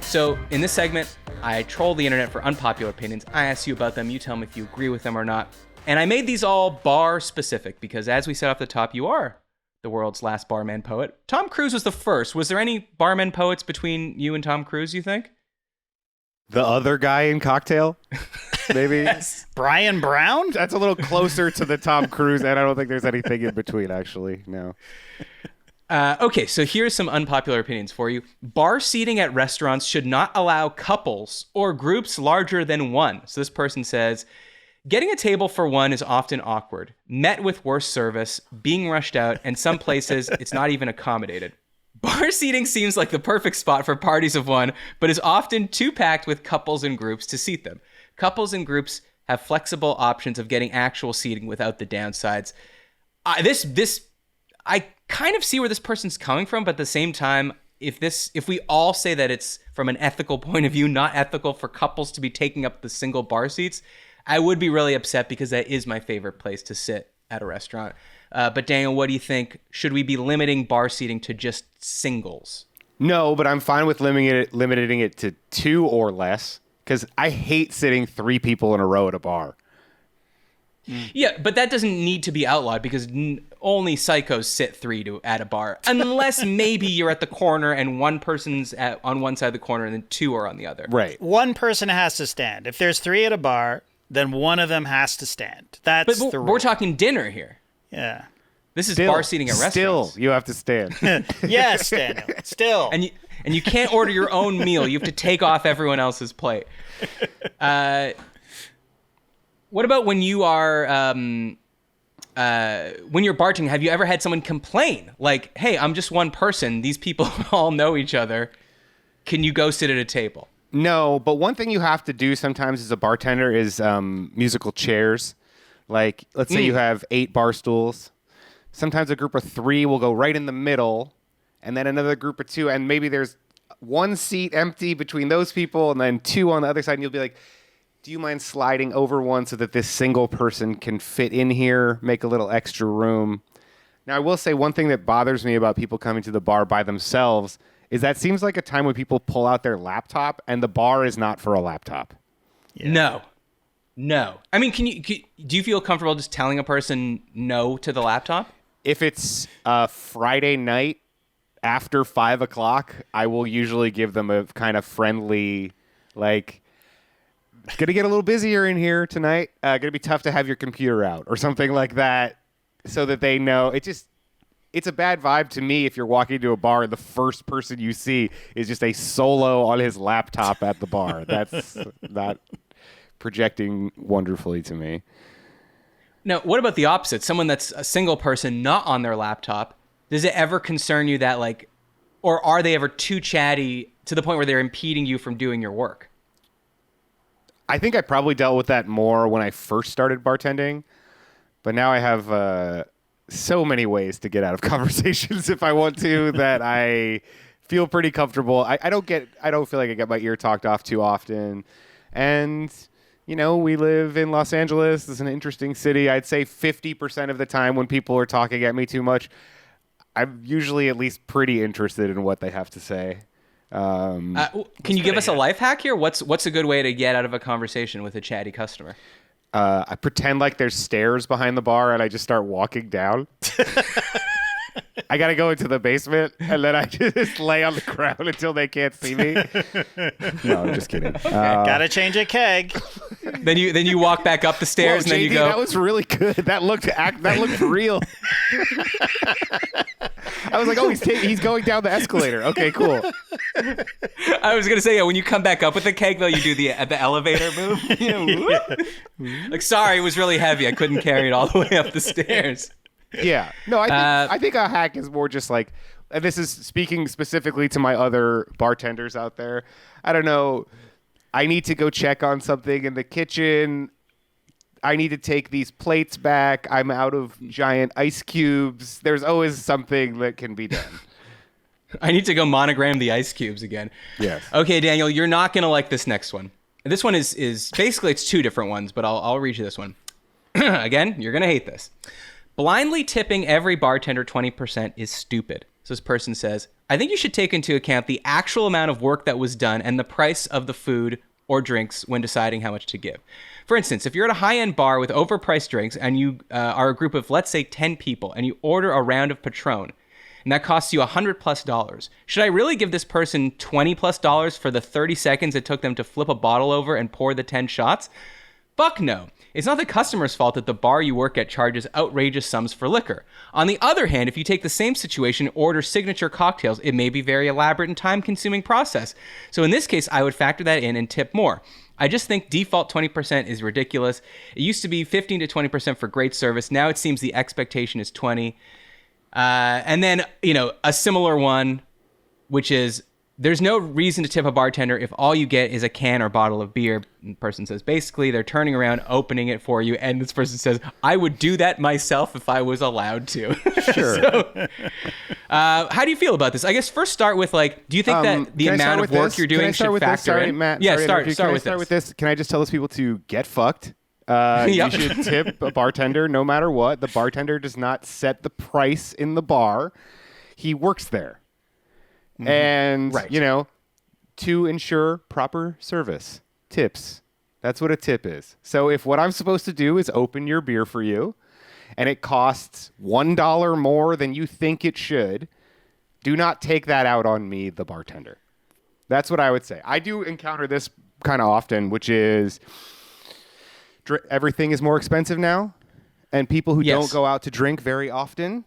Speaker 1: So in this segment, I troll the internet for unpopular opinions. I ask you about them. You tell me if you agree with them or not. And I made these all bar specific because as we said off the top, you are the world's last barman poet. Tom Cruise was the first. Was there any barman poets between you and Tom Cruise, you think?
Speaker 2: The other guy in Cocktail? Maybe?
Speaker 1: Yes.
Speaker 3: Brian Brown?
Speaker 2: That's a little closer to the Tom Cruise, and I don't think there's anything in between, actually. No.
Speaker 1: Okay, so here's some unpopular opinions for you. Bar seating at restaurants should not allow couples or groups larger than one. So this person says, getting a table for one is often awkward, met with worse service, being rushed out, and some places it's not even accommodated. Bar seating seems like the perfect spot for parties of one, but is often too packed with couples and groups to seat them. Couples and groups have flexible options of getting actual seating without the downsides. I kind of see where this person's coming from, but at the same time, if we all say that it's from an ethical point of view, not ethical for couples to be taking up the single bar seats, I would be really upset because that is my favorite place to sit at a restaurant. But Daniel, what do you think? Should we be limiting bar seating to just singles?
Speaker 2: No, but I'm fine with limiting it to 2 or less because I hate sitting 3 people in a row at a bar.
Speaker 1: Yeah, but that doesn't need to be outlawed because only psychos sit 3 at a bar, unless maybe you're at the corner and one person's on one side of the corner and then 2 are on the other.
Speaker 2: Right.
Speaker 3: One person has to stand. If there's 3 at a bar, then one of them has to stand. That's the rule.
Speaker 1: We're talking dinner here.
Speaker 3: Yeah.
Speaker 1: This is bar seating at restaurants.
Speaker 2: Still, you have to stand.
Speaker 3: Yes, Daniel. Still.
Speaker 1: And you can't order your own meal. You have to take off everyone else's plate. What about when you are when you're bartending? Have you ever had someone complain like, "Hey, I'm just one person. These people all know each other. Can you go sit at a table?"
Speaker 2: No, but one thing you have to do sometimes as a bartender is musical chairs. Like, let's say you have 8 bar stools. Sometimes a group of 3 will go right in the middle, and then another group of 2, and maybe there's one seat empty between those people and then two on the other side. And you'll be like, do you mind sliding over one so that this single person can fit in here, make a little extra room? Now, I will say one thing that bothers me about people coming to the bar by themselves is that seems like a time when people pull out their laptop and the bar is not for a laptop.
Speaker 1: Yeah. No. I mean, do you feel comfortable just telling a person no to the laptop?
Speaker 2: If it's a Friday night after 5 o'clock, I will usually give them a kind of friendly, like, it's going to get a little busier in here tonight. Going to be tough to have your computer out or something like that so that they know. It's a bad vibe to me if you're walking to a bar and the first person you see is just a solo on his laptop at the bar. That's not projecting wonderfully to me.
Speaker 1: Now, what about the opposite? Someone that's a single person not on their laptop. Does it ever concern you that, like, or are they ever too chatty to the point where they're impeding you from doing your work?
Speaker 2: I think I probably dealt with that more when I first started bartending, but now I have so many ways to get out of conversations if I want to that I feel pretty comfortable. I don't feel like I get my ear talked off too often. And, you know, we live in Los Angeles. It's an interesting city. I'd say 50% of the time when people are talking at me too much, I'm usually at least pretty interested in what they have to say.
Speaker 1: Can you give us a life hack here? What's a good way to get out of a conversation with a chatty customer?
Speaker 2: I pretend like there's stairs behind the bar and I just start walking down. I got to go into the basement and then I just lay on the ground until they can't see me. No, I'm just kidding. Okay.
Speaker 3: Gotta change a keg.
Speaker 1: Then you walk back up the stairs.
Speaker 2: Whoa,
Speaker 1: and then
Speaker 2: JD,
Speaker 1: you go.
Speaker 2: That was really good. That looked real. I was like, oh, he's going down the escalator. Okay, cool.
Speaker 1: I was gonna say, yeah, when you come back up with the keg, though, you do the elevator move. Like, sorry, it was really heavy. I couldn't carry it all the way up the stairs.
Speaker 2: Yeah. No, I think a hack is more just like, and this is speaking specifically to my other bartenders out there. I don't know. I need to go check on something in the kitchen. I need to take these plates back. I'm out of giant ice cubes. There's always something that can be done.
Speaker 1: I need to go monogram the ice cubes again.
Speaker 2: Yes.
Speaker 1: Okay, Daniel, you're not gonna like this next one. This one is basically, it's two different ones, but I'll read you this one. Again, you're gonna hate this. Blindly tipping every bartender 20% is stupid. So this person says, I think you should take into account the actual amount of work that was done and the price of the food or drinks when deciding how much to give. For instance, if you're at a high-end bar with overpriced drinks and you are a group of, let's say, 10 people, and you order a round of Patron, and that costs you $100+, should I really give this person $20+ for the 30 seconds it took them to flip a bottle over and pour the 10 shots? Fuck no. It's not the customer's fault that the bar you work at charges outrageous sums for liquor. On the other hand, if you take the same situation and order signature cocktails, it may be a very elaborate and time-consuming process. So in this case, I would factor that in and tip more. I just think default 20% is ridiculous. It used to be 15 to 20% for great service. Now it seems the expectation is 20. And then, a similar one, which is, there's no reason to tip a bartender if all you get is a can or bottle of beer. And the person says, basically, they're turning around, opening it for you. And this person says, I would do that myself if I was allowed to.
Speaker 2: Sure.
Speaker 1: So, how do you feel about this? I guess first start with, do you think that the amount of work you're doing should factor in?
Speaker 2: Matt,
Speaker 1: yeah,
Speaker 2: start
Speaker 1: with
Speaker 2: this. Can I just tell those people to get fucked? You should tip a bartender no matter what. The bartender does not set the price in the bar. He works there. Mm-hmm. And,
Speaker 1: right.
Speaker 2: To ensure proper service, tips. That's what a tip is. So if what I'm supposed to do is open your beer for you and it costs $1 more than you think it should, do not take that out on me, the bartender. That's what I would say. I do encounter this kind of often, which is everything is more expensive now. And people who don't go out to drink very often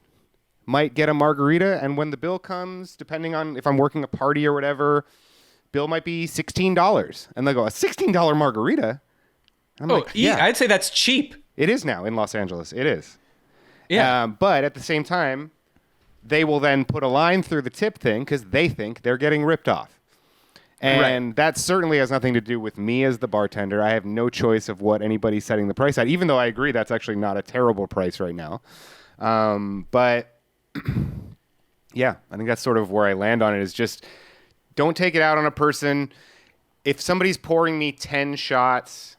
Speaker 2: might get a margarita, and when the bill comes, depending on if I'm working a party or whatever, bill might be $16. And they'll go, a $16 margarita? I'm like, yeah.
Speaker 1: I'd say that's cheap.
Speaker 2: It is now in Los Angeles. It is.
Speaker 1: Yeah.
Speaker 2: But at the same time, they will then put a line through the tip thing because they think they're getting ripped off. And that certainly has nothing to do with me as the bartender. I have no choice of what anybody's setting the price at, even though I agree that's actually not a terrible price right now. But... yeah, I think that's sort of where I land on it, is just Don't take it out on a person. If somebody's pouring me 10 shots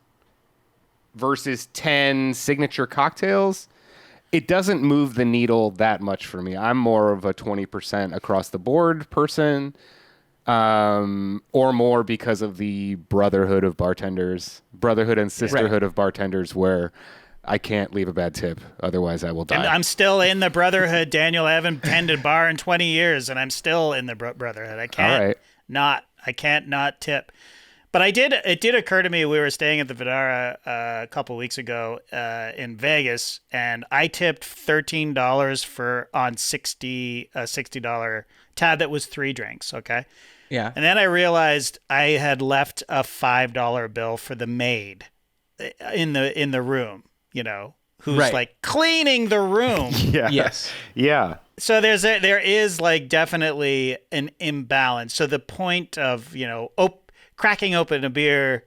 Speaker 2: versus 10 signature cocktails, it doesn't move the needle that much for me. I'm more of a 20% across the board person, or more because of the brotherhood and sisterhood of bartenders, where I can't leave a bad tip. Otherwise, I will die.
Speaker 3: I'm still in the brotherhood, Daniel. I haven't tended bar in 20 years, and I'm still in the brotherhood. I can't not tip. But it did occur to me, we were staying at the Vidara a couple weeks ago in Vegas, and I tipped $13 on $60 tab that was 3 drinks, okay?
Speaker 1: Yeah.
Speaker 3: And then I realized I had left a $5 bill for the maid in the room, who's
Speaker 1: Right.
Speaker 3: like cleaning the room.
Speaker 2: Yeah.
Speaker 1: Yes.
Speaker 2: Yeah.
Speaker 3: So there is like definitely an imbalance. So the point of, cracking open a beer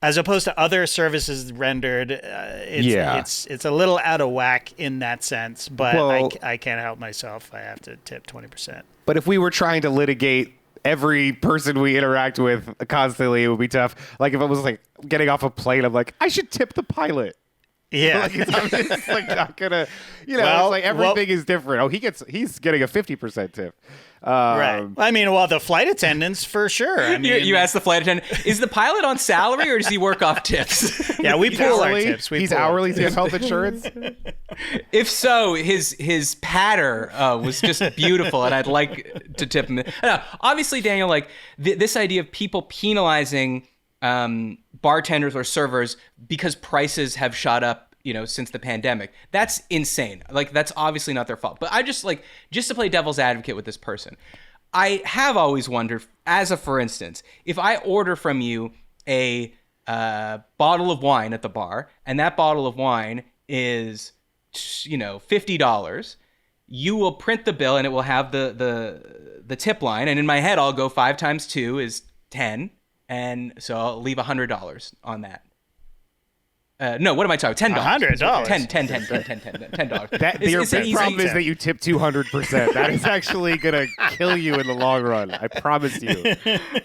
Speaker 3: as opposed to other services rendered, it's a little out of whack in that sense, but I can't help myself. I have to tip 20%.
Speaker 2: But if we were trying to litigate every person we interact with constantly, it would be tough. Like if I was like getting off a plane, I'm like, I should tip the pilot.
Speaker 3: Yeah.
Speaker 2: I'm just like not gonna, it's like everything is different. Oh, he's getting a 50% tip.
Speaker 3: Right. I mean, the flight attendants for sure. I mean,
Speaker 1: you asked the flight attendant, is the pilot on salary or does he work off tips?
Speaker 3: Yeah, we pool our tips.
Speaker 2: He's hourly to health insurance.
Speaker 1: If so, his patter was just beautiful, and I'd like to tip him. Obviously, Daniel, like this idea of people penalizing bartenders or servers because prices have shot up, since the pandemic. That's insane. Like, that's obviously not their fault. But I just to play devil's advocate with this person, I have always wondered, for instance, if I order from you a bottle of wine at the bar, and that bottle of wine is, $50, you will print the bill and it will have the tip line. And in my head, I'll go 5 times 2 is 10. And so I'll leave $100 on that. No, what am I talking? $10.
Speaker 3: $100.
Speaker 2: $10. Your big problem is that you tip 200%. That is actually gonna kill you in the long run. I promise you.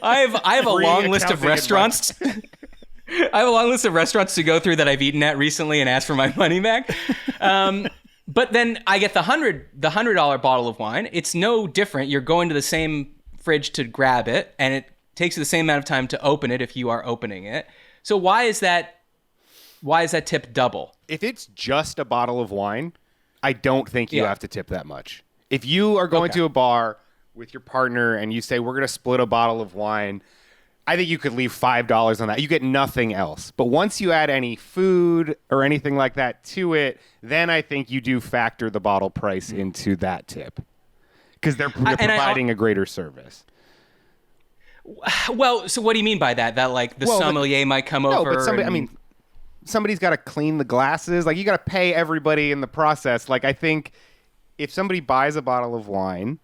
Speaker 1: I have a long list of restaurants. I have a long list of restaurants to go through that I've eaten at recently and asked for my money back. But then I get the $100 bottle of wine. It's no different. You're going to the same fridge to grab it, and it takes you the same amount of time to open it if you are opening it. So why is that tip double?
Speaker 2: If it's just a bottle of wine, I don't think you have to tip that much. If you are going to a bar with your partner and you say, we're going to split a bottle of wine, I think you could leave $5 on that. You get nothing else. But once you add any food or anything like that to it, then I think you do factor the bottle price into that tip. Because they're providing a greater service.
Speaker 1: Well, so what do you mean by that? That like the sommelier might come over?
Speaker 2: No, but somebody's got to clean the glasses. Like, you got to pay everybody in the process. Like, I think if somebody buys a bottle of wine,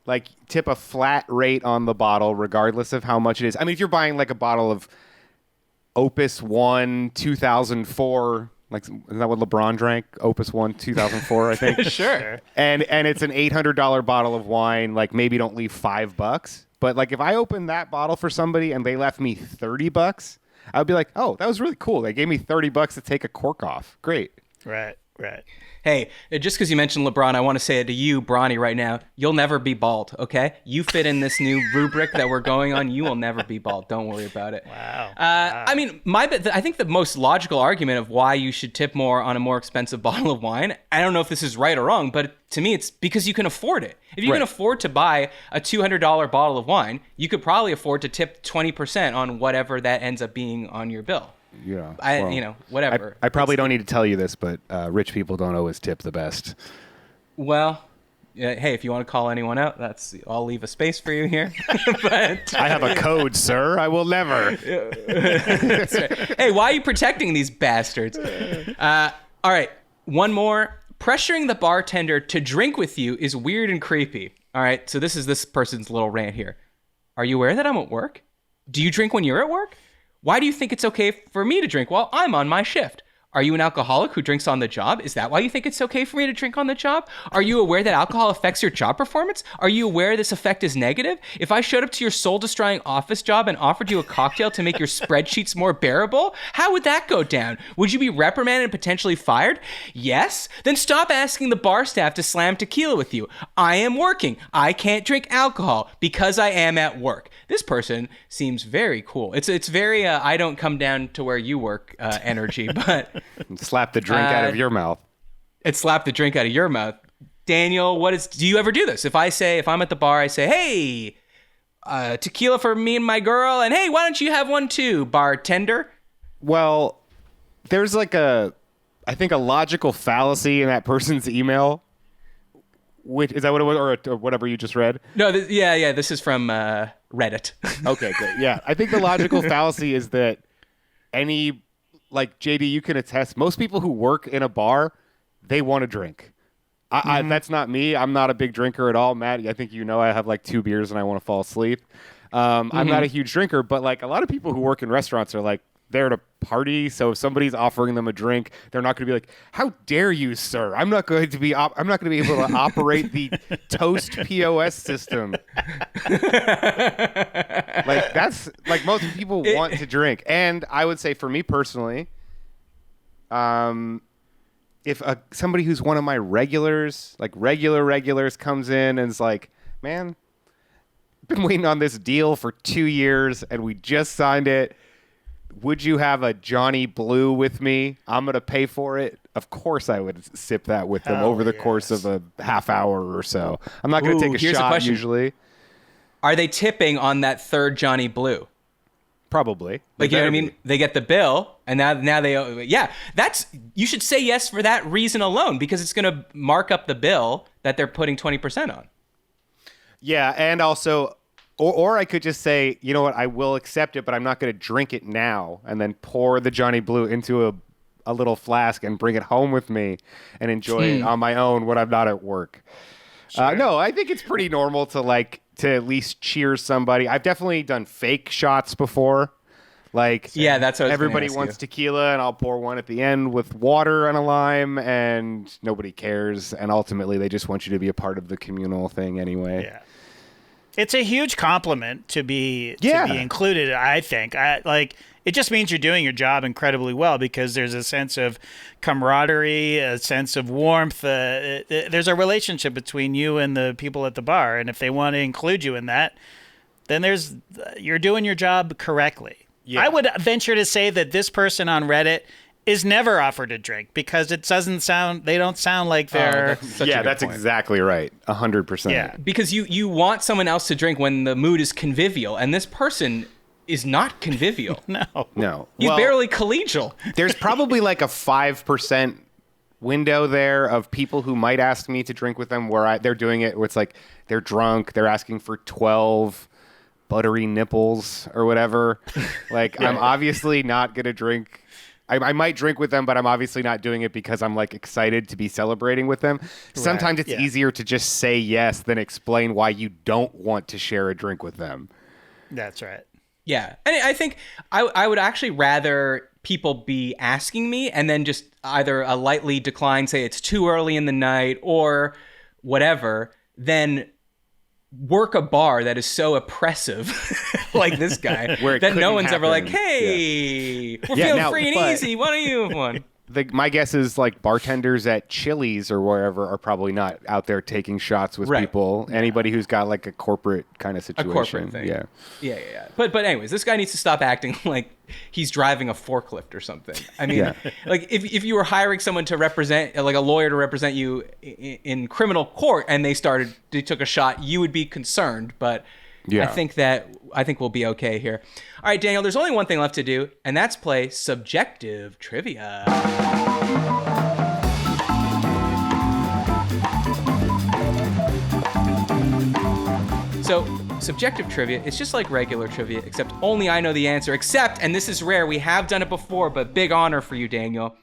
Speaker 2: like, tip a flat rate on the bottle regardless of how much it is. I mean, if you're buying like a bottle of Opus 1 2004, like, is that what LeBron drank? Opus 1 2004, I think.
Speaker 1: Sure.
Speaker 2: And it's an $800 bottle of wine. Like, maybe don't leave $5. But like, if I opened that bottle for somebody and they left me $30, I would be like, oh, that was really cool. They gave me $30 to take a cork off. Great.
Speaker 3: Right.
Speaker 1: Hey, just because you mentioned LeBron, I want to say it to you, Bronny, right now. You'll never be bald, okay? You fit in this new rubric that we're going on. You will never be bald. Don't worry about it.
Speaker 3: Wow.
Speaker 1: I mean, I think the most logical argument of why you should tip more on a more expensive bottle of wine, I don't know if this is right or wrong, but to me, it's because you can afford it. If you can afford to buy a $200 bottle of wine, you could probably afford to tip 20% on whatever that ends up being on your bill.
Speaker 2: Yeah.
Speaker 1: Whatever.
Speaker 2: I probably don't need to tell you this, but rich people don't always tip the best.
Speaker 1: Well, hey, if you want to call anyone out, I'll leave a space for you here. But
Speaker 2: I have a code, sir. I will never.
Speaker 1: Hey, why are you protecting these bastards? All right, one more. Pressuring the bartender to drink with you is weird and creepy. All right, so this is this person's little rant here. Are you aware that I'm at work? Do you drink when you're at work? Why do you think it's okay for me to drink while I'm on my shift? Are you an alcoholic who drinks on the job? Is that why you think it's okay for me to drink on the job? Are you aware that alcohol affects your job performance? Are you aware this effect is negative? If I showed up to your soul-destroying office job and offered you a cocktail to make your spreadsheets more bearable, how would that go down? Would you be reprimanded and potentially fired? Yes? Then stop asking the bar staff to slam tequila with you. I am working. I can't drink alcohol because I am at work. This person seems very cool. It's very I don't come down to where you work energy, but
Speaker 2: Slap the drink out of your mouth.
Speaker 1: it slapped the drink out of your mouth. Daniel, do you ever do this? If I'm at the bar, I say, hey, tequila for me and my girl, and hey, why don't you have one too, bartender?
Speaker 2: Well, there's like I think a logical fallacy in that person's email. Which, is that what it was, or whatever you just read?
Speaker 1: No, this is from Reddit.
Speaker 2: Okay, good. Yeah, I think the logical fallacy is that like JD, you can attest, most people who work in a bar, they want to drink. That's not me. I'm not a big drinker at all. Matt, I think I have like 2 beers and I want to fall asleep. I'm not a huge drinker, but like a lot of people who work in restaurants are like there to party. So if somebody's offering them a drink, they're not going to be like, "How dare you, sir? I'm not going to be able to operate the Toast POS system." Like that's like most people want to drink, and I would say for me personally, if somebody who's one of my regulars, like regulars, comes in and is like, "Man, I've been waiting on this deal for 2 years, and we just signed it. Would you have a Johnny Blue with me? I'm going to pay for it." Of course I would sip that with them over the course of a half hour or so. I'm not going to take a shot usually.
Speaker 1: Are they tipping on that third Johnny Blue?
Speaker 2: Probably.
Speaker 1: Like, you know what I mean? They get the bill, and now you should say yes for that reason alone, because it's going to mark up the bill that they're putting 20% on.
Speaker 2: Yeah, and also... Or I could just say, you know what, I will accept it, but I'm not going to drink it now, and then pour the Johnny Blue into a little flask and bring it home with me and enjoy it on my own when I'm not at work. Sure. No, I think it's pretty normal to at least cheer somebody. I've definitely done fake shots before. Like,
Speaker 1: yeah, that's what
Speaker 2: everybody wants tequila, and I'll pour one at the end with water and a lime, and nobody cares. And ultimately, they just want you to be a part of the communal thing anyway.
Speaker 3: Yeah. It's a huge compliment to be included, I think. It just means you're doing your job incredibly well, because there's a sense of camaraderie, a sense of warmth. There's a relationship between you and the people at the bar, and if they want to include you in that, then you're doing your job correctly. Yeah. I would venture to say that this person on Reddit is never offered a drink, because they don't sound like they're...
Speaker 2: That's exactly right. 100%.
Speaker 1: Yeah, because you want someone else to drink when the mood is convivial, and this person is not convivial.
Speaker 2: No.
Speaker 1: He's barely collegial.
Speaker 2: There's probably like a 5% window there of people who might ask me to drink with them where they're doing it where it's like they're drunk, they're asking for 12 buttery nipples or whatever. Like, I'm obviously not going to drink... I might drink with them, but I'm obviously not doing it because I'm like excited to be celebrating with them. Right. Sometimes it's easier to just say yes than explain why you don't want to share a drink with them.
Speaker 3: That's right.
Speaker 1: Yeah. And I think I would actually rather people be asking me and then just either a lightly decline, say it's too early in the night or whatever, than work a bar that is so oppressive like this guy that no one's ever like, hey, we're feeling free and easy. Why don't you have one?
Speaker 2: My guess is like bartenders at Chili's or wherever are probably not out there taking shots with people. Yeah. Anybody who's got like a corporate kind of situation.
Speaker 1: A corporate thing. Yeah. But anyways, this guy needs to stop acting like he's driving a forklift or something. I mean, like if you were hiring someone to represent, like a lawyer to represent you in criminal court, and they took a shot, you would be concerned. But I think we'll be okay here. All right, Daniel, there's only one thing left to do, and that's play subjective trivia. So, subjective trivia is just like regular trivia, except only I know the answer, except, and this is rare, we have done it before, but big honor for you, Daniel.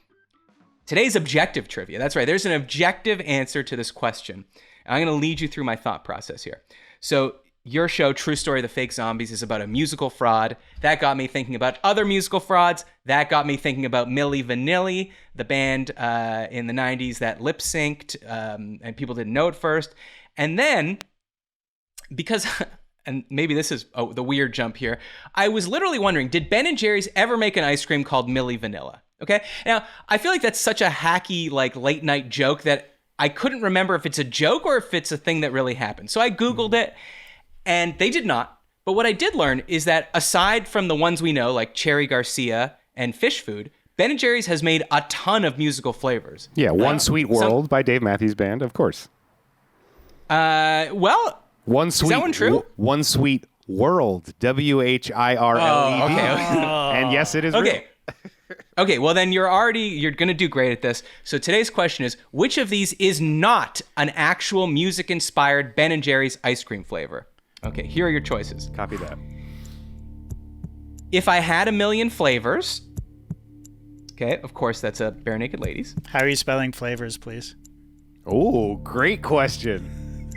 Speaker 1: Today's objective trivia. That's right, there's an objective answer to this question. I'm going to lead you through my thought process here. So, your show, True Story of the Fake Zombies, is about a musical fraud. That got me thinking about other musical frauds. That got me thinking about Milli Vanilli, the band in the 90s that lip synced, and people didn't know it first. And then, because, and maybe this is the weird jump here, I was literally wondering, did Ben & Jerry's ever make an ice cream called Milli Vanilla? Okay. Now, I feel like that's such a hacky, like, late night joke that I couldn't remember if it's a joke or if it's a thing that really happened. So I Googled it. And they did not. But what I did learn is that aside from the ones we know, like Cherry Garcia and Fish Food, Ben & Jerry's has made a ton of musical flavors.
Speaker 2: Yeah, One Sweet World by Dave Matthews Band, of course.
Speaker 1: Well, is that one true?
Speaker 2: One Sweet World, WHIRLED.
Speaker 1: Oh, okay.
Speaker 2: And yes, it is real.
Speaker 1: Okay, well then you're going to do great at this. So today's question is, which of these is not an actual music-inspired Ben & Jerry's ice cream flavor? Okay, here are your choices.
Speaker 2: Copy that.
Speaker 1: If I Had a Million Flavors. Okay, of course, that's a Bare Naked Ladies.
Speaker 3: How are you spelling flavors, please?
Speaker 2: Oh, great question.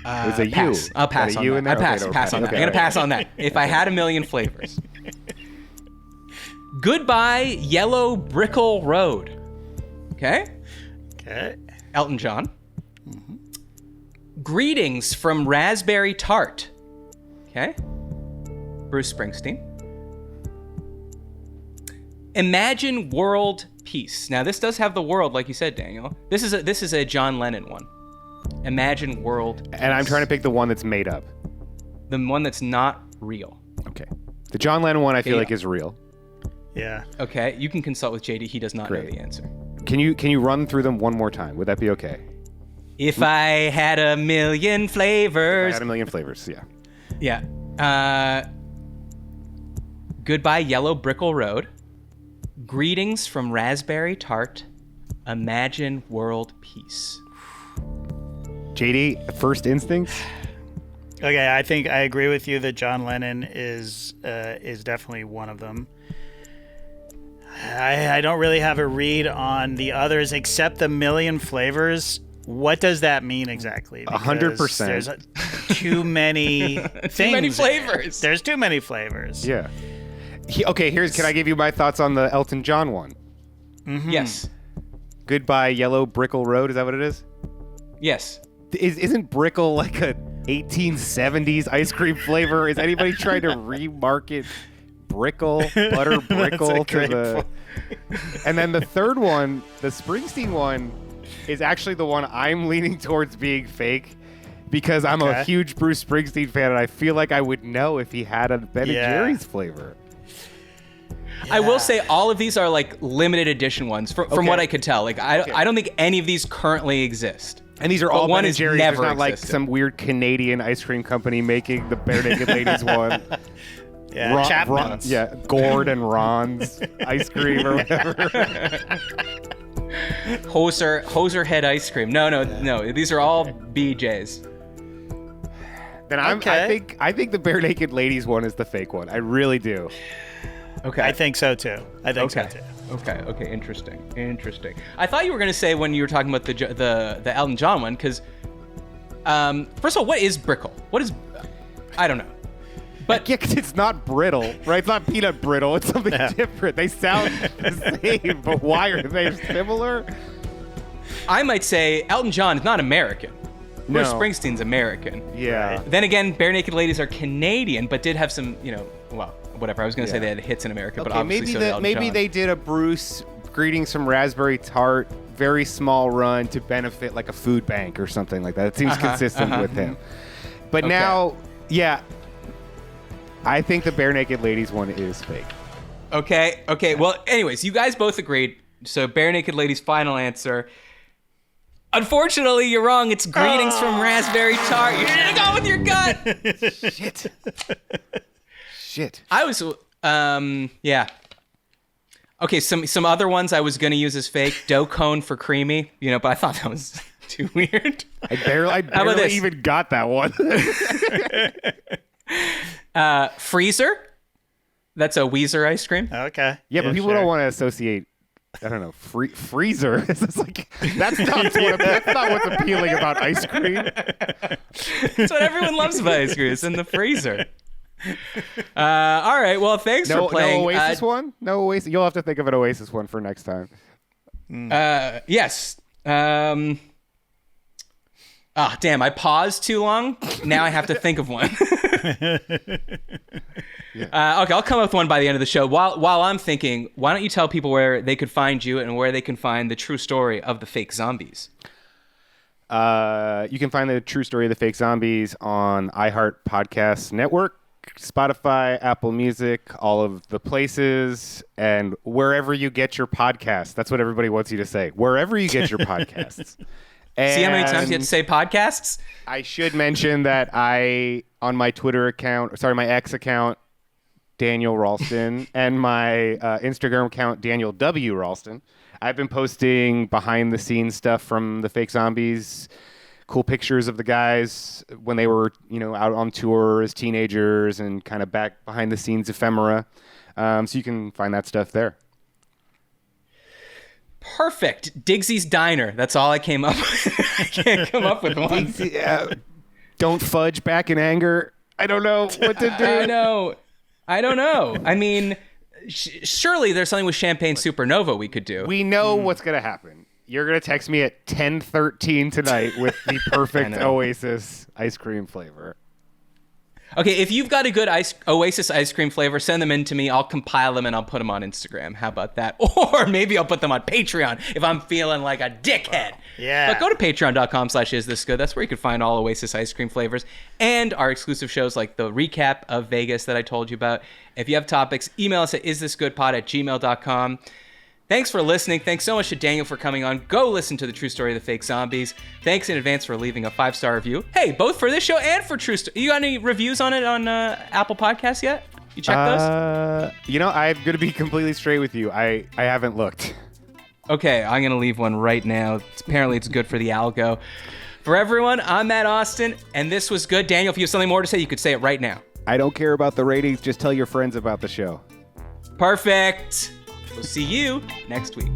Speaker 2: It's a
Speaker 1: pass.
Speaker 2: U.
Speaker 1: I'll pass on that. Pass on that. I'm going to pass on that. If I Had a Million Flavors. Goodbye, Yellow Brickle Road. Okay?
Speaker 3: Okay.
Speaker 1: Elton John. Greetings from Raspberry Tart. Okay. Bruce Springsteen. Imagine World Peace. Now this does have the world, like you said, Daniel. This is a John Lennon one. Imagine World Peace.
Speaker 2: And I'm trying to pick the one that's made up.
Speaker 1: The one that's not real.
Speaker 2: Okay. The John Lennon one I feel like is real.
Speaker 3: Yeah.
Speaker 1: Okay. You can consult with JD. He does not know the answer.
Speaker 2: Can you run through them one more time? Would that be okay?
Speaker 1: If I Had a Million Flavors.
Speaker 2: If I Had a Million Flavors, yeah.
Speaker 1: Yeah. Goodbye, Yellow Brickle Road. Greetings from Raspberry Tart. Imagine World Peace.
Speaker 2: JD, first instinct?
Speaker 3: Okay, I think I agree with you that John Lennon is definitely one of them. I don't really have a read on the others except the Million Flavors. What does that mean exactly?
Speaker 2: 100%.
Speaker 3: There's too many things.
Speaker 1: Too many flavors.
Speaker 3: There's too many flavors.
Speaker 2: Yeah. Can I give you my thoughts on the Elton John one?
Speaker 1: Mm-hmm. Yes.
Speaker 2: Goodbye, Yellow Brickle Road. Is that what it is?
Speaker 1: Yes.
Speaker 2: Isn't Brickle like a 1870s ice cream flavor? Is anybody trying to remarket Brickle, butter Brickle to the... And then the third one, the Springsteen one, is actually the one I'm leaning towards being fake because I'm a huge Bruce Springsteen fan and I feel like I would know if he had a Ben & Jerry's flavor.
Speaker 1: Yeah. I will say all of these are like limited edition ones from what I could tell. Like I don't think any of these currently exist.
Speaker 2: And these are all
Speaker 1: one
Speaker 2: Ben &
Speaker 1: is
Speaker 2: Jerry's.
Speaker 1: never
Speaker 2: There's not like
Speaker 1: existed.
Speaker 2: some weird Canadian ice cream company making the Bare Naked Ladies one.
Speaker 3: Yeah, Chapman's.
Speaker 2: Gord and Ron's ice cream or whatever.
Speaker 1: Hoser Head ice cream. No. These are all BJ's.
Speaker 2: Then I think the Bare Naked Ladies one is the fake one. I really do.
Speaker 1: Okay.
Speaker 3: I think so too.
Speaker 1: Okay. Interesting. I thought you were gonna say when you were talking about the Elton John one, because first of all, what is Brickle? I don't know.
Speaker 2: But yeah, 'cause it's not brittle, right? It's not peanut brittle. It's something different. They sound the same, but why are they similar?
Speaker 1: I might say Elton John is not American.
Speaker 2: No.
Speaker 1: Bruce Springsteen's American.
Speaker 2: Yeah.
Speaker 1: Right. Then again, Bare Naked Ladies are Canadian, but did have some, whatever. I was going to say they had hits in America, but obviously so did Elton John.
Speaker 2: They did a Bruce Greetings from Raspberry Tart, very small run to benefit like a food bank or something like that. It seems consistent with him. But now, I think the Bare Naked Ladies one is fake.
Speaker 1: Okay. Well, anyways, you guys both agreed. So Bare Naked Ladies' final answer. Unfortunately, you're wrong. It's Greetings from Raspberry Tart. You should have gone with your gut.
Speaker 2: Shit.
Speaker 1: I was, Okay, some other ones I was going to use as fake. Dough cone for creamy, but I thought that was too weird.
Speaker 2: I barely even got that one.
Speaker 1: Freezer. That's a Weezer ice cream.
Speaker 3: Okay.
Speaker 2: Yeah, but people don't want to associate I don't know, freezer. It's like that's not what's appealing about ice cream.
Speaker 1: That's what everyone loves about ice cream. It's in the freezer. All right. Well, thanks for playing.
Speaker 2: No Oasis one? No Oasis. You'll have to think of an Oasis one for next time.
Speaker 1: Yes. Damn! I paused too long. Now I have to think of one. Okay, I'll come up with one by the end of the show. While I'm thinking, why don't you tell people where they could find you and where they can find the true story of the fake zombies?
Speaker 2: You can find the true story of the fake zombies on iHeart Podcast Network, Spotify, Apple Music, all of the places, and wherever you get your podcasts. That's what everybody wants you to say. Wherever you get your podcasts.
Speaker 1: See how many times you have to say podcasts?
Speaker 2: I should mention that on my my X account, Daniel Ralston, and my Instagram account, Daniel W. Ralston, I've been posting behind the scenes stuff from the fake zombies, cool pictures of the guys when they were, out on tour as teenagers and kind of back behind the scenes ephemera. So you can find that stuff there.
Speaker 1: Perfect. Digsy's Diner. That's all I came up with. I can't come up with one.
Speaker 2: Don't fudge back in anger. I don't know what to do.
Speaker 1: I don't know. I mean, surely there's something with Champagne Supernova we could do.
Speaker 2: We know what's going to happen. You're going to text me at 10:13 tonight with the perfect Oasis ice cream flavor.
Speaker 1: Okay, if you've got a good Oasis ice cream flavor, send them in to me. I'll compile them and I'll put them on Instagram. How about that? Or maybe I'll put them on Patreon if I'm feeling like a dickhead.
Speaker 3: Yeah.
Speaker 1: But go to patreon.com/isthisgood. That's where you can find all Oasis ice cream flavors and our exclusive shows like the recap of Vegas that I told you about. If you have topics, email us at isthisgoodpod@gmail.com. Thanks for listening. Thanks so much to Daniel for coming on. Go listen to the true story of the fake zombies. Thanks in advance for leaving a 5-star review. Hey, both for this show and for True Story. You got any reviews on it on Apple Podcasts yet? You checked those?
Speaker 2: I'm going to be completely straight with you. I haven't looked.
Speaker 1: Okay, I'm going to leave one right now. Apparently it's good for the algo. For everyone, I'm Matt Austin, and this was good. Daniel, if you have something more to say, you could say it right now.
Speaker 2: I don't care about the ratings. Just tell your friends about the show.
Speaker 1: Perfect. We'll see you next week.